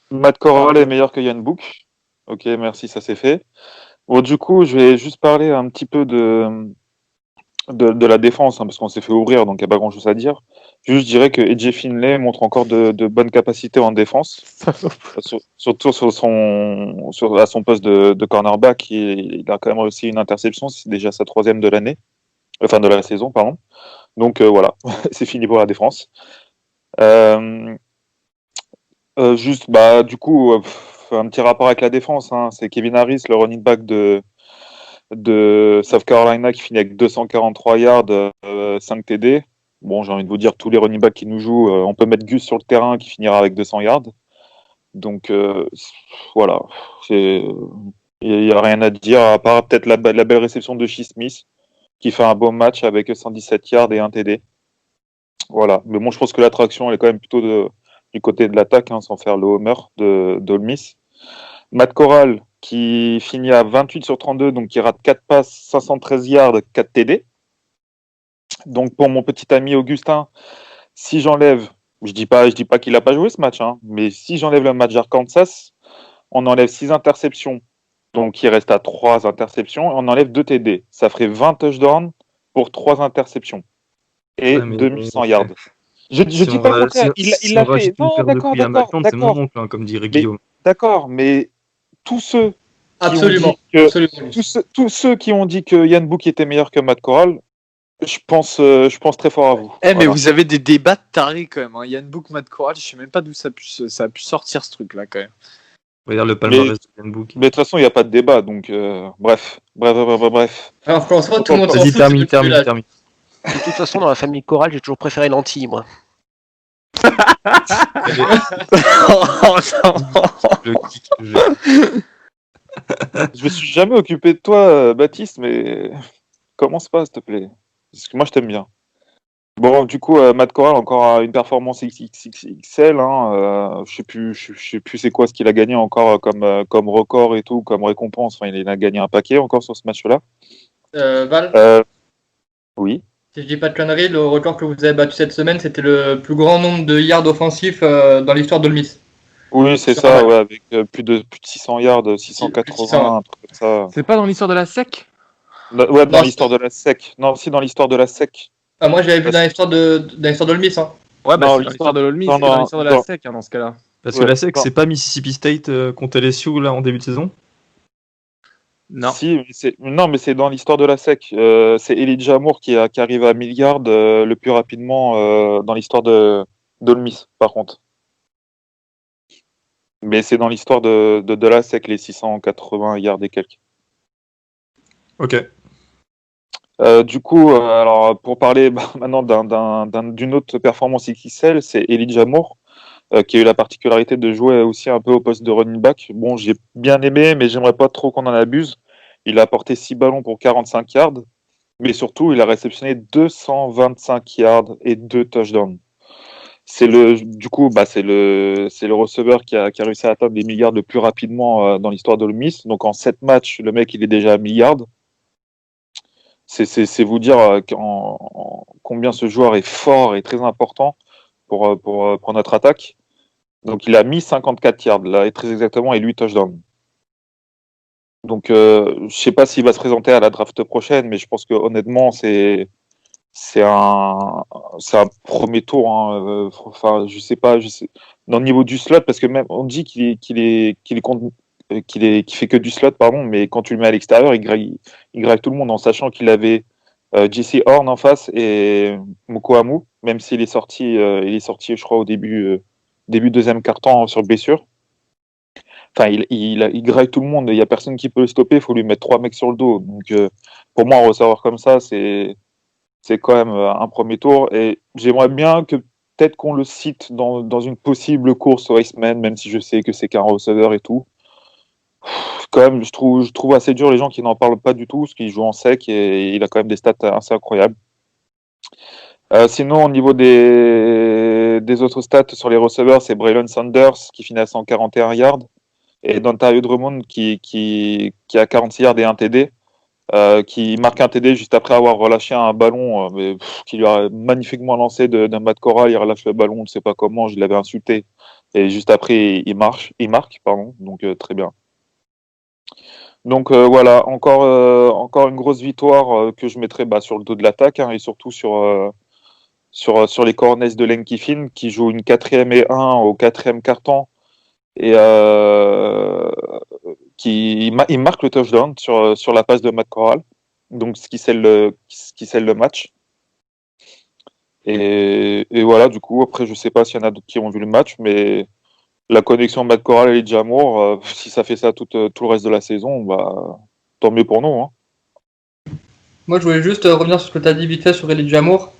Matt Corral est meilleur que Ian Book. Ok, merci, ça c'est fait. Bon, du coup, je vais juste parler un petit peu de la défense, parce qu'on s'est fait ouvrir, donc il n'y a pas grand-chose à dire. Juste, je dirais que AJ Finlay montre encore de bonnes capacités en défense, surtout à son poste de cornerback. Il a quand même réussi une interception, c'est déjà sa 3e de l'année, enfin de la saison, pardon. Donc voilà, c'est fini pour la défense. Juste, du coup, un petit rapport avec la défense, c'est Kevin Harris, le running back de South Carolina, qui finit avec 243 yards, 5 TD. Bon, j'ai envie de vous dire, tous les running backs qui nous jouent, on peut mettre Gus sur le terrain qui finira avec 200 yards. Donc voilà, il n'y a rien à dire, à part peut-être la belle réception de Shea Smith, qui fait un beau match avec 117 yards et 1 TD. Voilà, mais bon, je pense que l'attraction, elle est quand même plutôt du côté de l'attaque, sans faire le homer d'Ole Miss. Matt Corral, qui finit à 28 sur 32, donc qui rate 4 passes, 513 yards, 4 TD. Donc pour mon petit ami Augustin, si j'enlève, je dis pas qu'il n'a pas joué ce match, mais si j'enlève le match d'Arkansas, on enlève 6 interceptions, donc il reste à 3 interceptions, et on enlève 2 TD. Ça ferait 20 touchdowns pour 3 interceptions et 2100 yards. Je dis pas le contraire, il l'a fait. Non, d'accord. C'est mon oncle, comme dirait Guillaume. D'accord, mais tous ceux tous ceux qui ont dit que Ian Book était meilleur que Matt Corral, je pense très fort à vous. Mais vous avez des débats de tarés quand même. Ian Book, Matt Corral, je sais même pas d'où ça a pu sortir ce truc-là quand même. Regarde le palmarès de Ian Book. Mais de toute façon, il n'y a pas de débat, donc bref. Alors, franchement, tout le monde s'en fout. Termine. De toute façon, dans la famille Corral, j'ai toujours préféré Lanty, moi. Je me suis jamais occupé de toi, Baptiste, mais commence pas, s'il te plaît. Parce que moi, je t'aime bien. Bon, du coup, Matt Corral, encore une performance XXL. Je sais plus c'est quoi ce qu'il a gagné encore comme record et tout, comme récompense. Enfin, il a gagné un paquet encore sur ce match-là. Val, oui. si je dis pas de conneries, le record que vous avez battu cette semaine, c'était le plus grand nombre de yards offensifs dans l'histoire d'Ole Miss. Oui, c'est ça, ouais, avec plus de 600 yards, 680, un truc comme ça. C'est pas dans l'histoire de la SEC? Ouais, dans l'histoire de la SEC. Non, aussi dans l'histoire de la SEC. Ah, moi, j'avais vu dans l'histoire d'Ole Miss. Ouais, Non, c'est dans l'histoire de l'Ole Miss, c'est dans l'histoire de la SEC dans ce cas-là. Parce que la SEC, c'est pas Mississippi State contre LSU là en début de saison? Non. Si, mais c'est dans l'histoire de la SEC. C'est Elijah Moore qui arrive à 1000 yards le plus rapidement dans l'histoire d'Ole Miss, par contre. Mais c'est dans l'histoire de la SEC, les 680 yards et quelques. Ok. Du coup, alors pour parler maintenant d'une autre performance XXL, c'est Elijah Moore, qui a eu la particularité de jouer aussi un peu au poste de running back. Bon, j'ai bien aimé, mais j'aimerais pas trop qu'on en abuse. Il a apporté 6 ballons pour 45 yards, mais surtout, il a réceptionné 225 yards et 2 touchdowns. C'est le receveur qui a réussi à atteindre les milliards le plus rapidement dans l'histoire de Ole Miss. Donc en 7 matchs, le mec, il est déjà à milliards. C'est vous dire combien ce joueur est fort et très important pour notre attaque. Donc il a mis 54 yards là, et très exactement, et 8 touchdowns. Donc je sais pas s'il va se présenter à la draft prochaine, mais je pense que honnêtement c'est un premier tour. Enfin, je sais dans le niveau du slot, parce que même on dit qu'il est qui fait que du slot, pardon, mais quand tu le mets à l'extérieur, il graille tout le monde en sachant qu'il avait JC Horn en face et Mokohamu, même s'il est sorti, je crois, au début deuxième quart-temps sur blessure. Enfin, il graille tout le monde, il n'y a personne qui peut le stopper, il faut lui mettre 3 mecs sur le dos. Donc, pour moi, un receveur comme ça, c'est quand même un premier tour. Et j'aimerais bien que peut-être qu'on le cite dans une possible course au Iceman, même si je sais que c'est qu'un receveur et tout. Quand même, je trouve assez dur les gens qui n'en parlent pas du tout, parce qu'il joue en sec et il a quand même des stats assez incroyables. Sinon, au niveau des autres stats sur les receveurs, c'est Braylon Sanders qui finit à 141 yards et Dontario Drummond qui a 46 yards et un TD. Qui marque un TD juste après avoir relâché un ballon qui lui a magnifiquement lancé d'un Matt Corral. Il relâche le ballon, on ne sait pas comment, je l'avais insulté. Et juste après, il marque, donc très bien. Donc voilà, encore une grosse victoire que je mettrai sur le dos de l'attaque et surtout sur les cornets de Lane Kiffin qui joue une 4e et 1 au 4e quart-temps et il marque le touchdown sur la passe de Matt Corral, donc ce qui scelle le match. Et voilà, du coup, après, je sais pas s'il y en a d'autres qui ont vu le match, mais la connexion Matt Corral et Elijah Moore, si ça fait ça tout le reste de la saison, tant mieux pour nous. Hein. Moi, je voulais juste revenir sur ce que tu as dit vite fait sur Elijah Moore.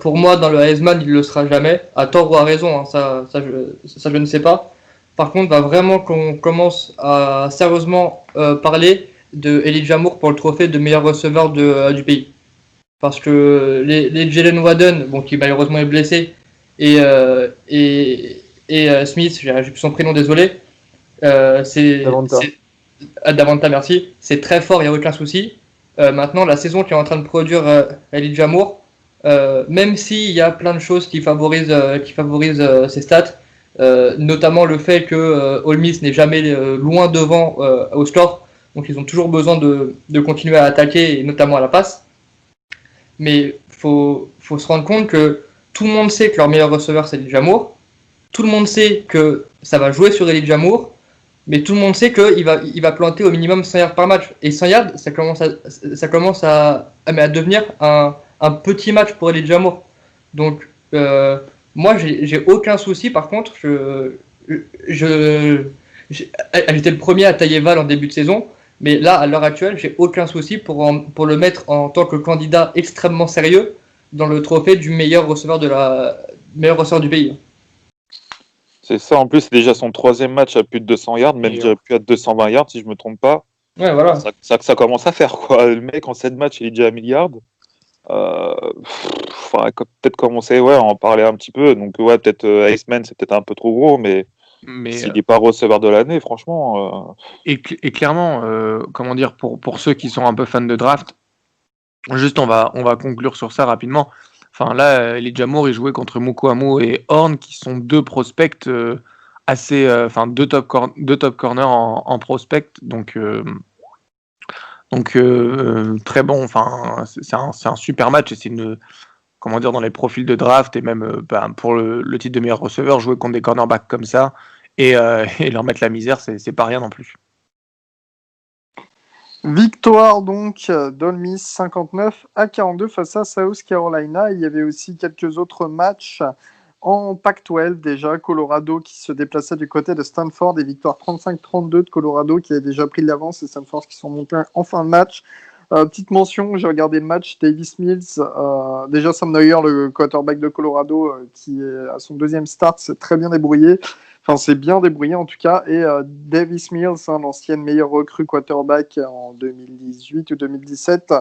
Pour moi, dans le Heisman, il ne le sera jamais, à tort ou à raison, hein, ça je ne sais pas. Par contre, va vraiment qu'on commence à sérieusement parler de Elijah Moore pour le trophée de meilleur receveur du pays. Parce que les Jalen Waddon, qui malheureusement est blessé, et Smith, j'ai plus son prénom, désolé, Davanta, merci, c'est très fort, il n'y a aucun souci. Maintenant, la saison qui est en train de produire Elijah Moore, même s'il y a plein de choses qui favorisent ses stats, notamment le fait que Ole Miss n'est jamais loin devant au score, donc ils ont toujours besoin de continuer à attaquer, et notamment à la passe. Mais faut se rendre compte que tout le monde sait que leur meilleur receveur c'est Elijah Moore, tout le monde sait que ça va jouer sur Elijah Moore, mais tout le monde sait qu'il va planter au minimum 100 yards par match. Et 100 yards, ça commence à devenir un petit match pour Elijah Moore. Donc, moi, j'ai aucun souci. Par contre, j'étais le premier à tailler Val en début de saison. Mais là, à l'heure actuelle, j'ai aucun souci pour le mettre en tant que candidat extrêmement sérieux dans le trophée du meilleur receveur du pays. C'est ça, en plus, c'est déjà son 3e match à plus de 200 yards, même je dirais plus à 220 yards si je me trompe pas. Ouais, voilà. Ça commence à faire, quoi. Le mec, en 7 matchs, il est déjà à 1000 yards. Faudrait peut-être commencer à en parler un petit peu. Donc, peut-être Iceman, c'est peut-être un peu trop gros, mais s'il n'est pas receveur de l'année, franchement. Et clairement, comment dire, pour ceux qui sont un peu fans de draft, juste on va conclure sur ça rapidement. Enfin là, Elijah Moore, il jouait contre Mokohamu et Horn, qui sont deux prospects assez, deux top corners en prospect, donc très bon. Enfin, c'est un super match et c'est dans les profils de draft et même pour le titre de meilleur receveur, jouer contre des cornerbacks comme ça et leur mettre la misère, c'est pas rien non plus. Victoire donc d'Ole Miss 59-42 face à South Carolina. Il y avait aussi quelques autres matchs en Pac-12 déjà. Colorado qui se déplaçait du côté de Stanford et victoire 35-32 de Colorado qui avait déjà pris de l'avance et Stanford qui sont montés en fin de match. Petite mention, j'ai regardé le match, Davis Mills, déjà Sam Neuer, le quarterback de Colorado qui est à son 2e start, s'est très bien débrouillé. Enfin, c'est bien débrouillé en tout cas. Et Davis Mills, l'ancienne meilleure recrue quarterback en 2018 ou 2017,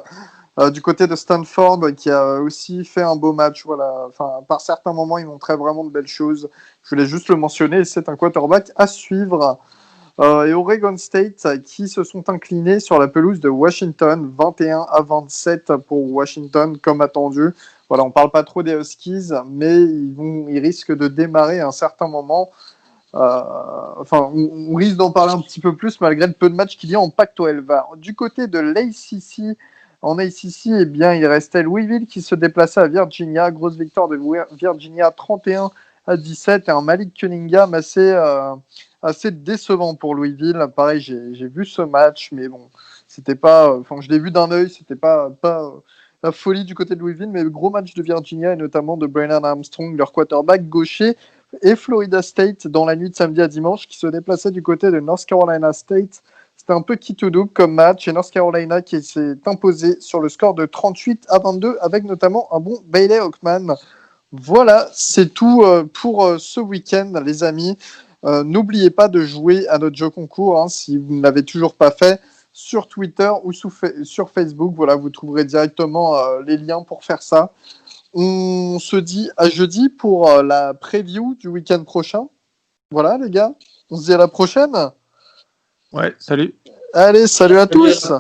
du côté de Stanford, qui a aussi fait un beau match. Voilà. Enfin, par certains moments, il montrait vraiment de belles choses. Je voulais juste le mentionner. C'est un quarterback à suivre. Et Oregon State qui se sont inclinés sur la pelouse de Washington, 21-27 pour Washington, comme attendu. Voilà, on ne parle pas trop des Huskies, mais ils risquent de démarrer à un certain moment. On risque d'en parler un petit peu plus malgré le peu de matchs qu'il y a en Pac-12. Du côté de l'ACC, en ACC, il restait Louisville qui se déplaçait à Virginia, grosse victoire de Virginia 31-17 et un Malik Cunningham assez décevant pour Louisville. Pareil, j'ai vu ce match, mais bon, c'était pas. Enfin, je l'ai vu d'un œil, c'était pas la folie du côté de Louisville, mais le gros match de Virginia et notamment de Brennan Armstrong, leur quarterback gaucher, et Florida State dans la nuit de samedi à dimanche, qui se déplaçait du côté de North Carolina State. C'était un peu quitte ou double comme match, et North Carolina qui s'est imposé sur le score de 38-22 avec notamment un bon Bailey Hawkman. Voilà, c'est tout pour ce week-end, les amis. N'oubliez pas de jouer à notre jeu concours si vous ne l'avez toujours pas fait sur Twitter ou sur Facebook. Voilà, vous trouverez directement les liens pour faire ça. On se dit à jeudi pour la preview du week-end prochain. Voilà, les gars. On se dit à la prochaine. Ouais, salut. Allez, salut à tous.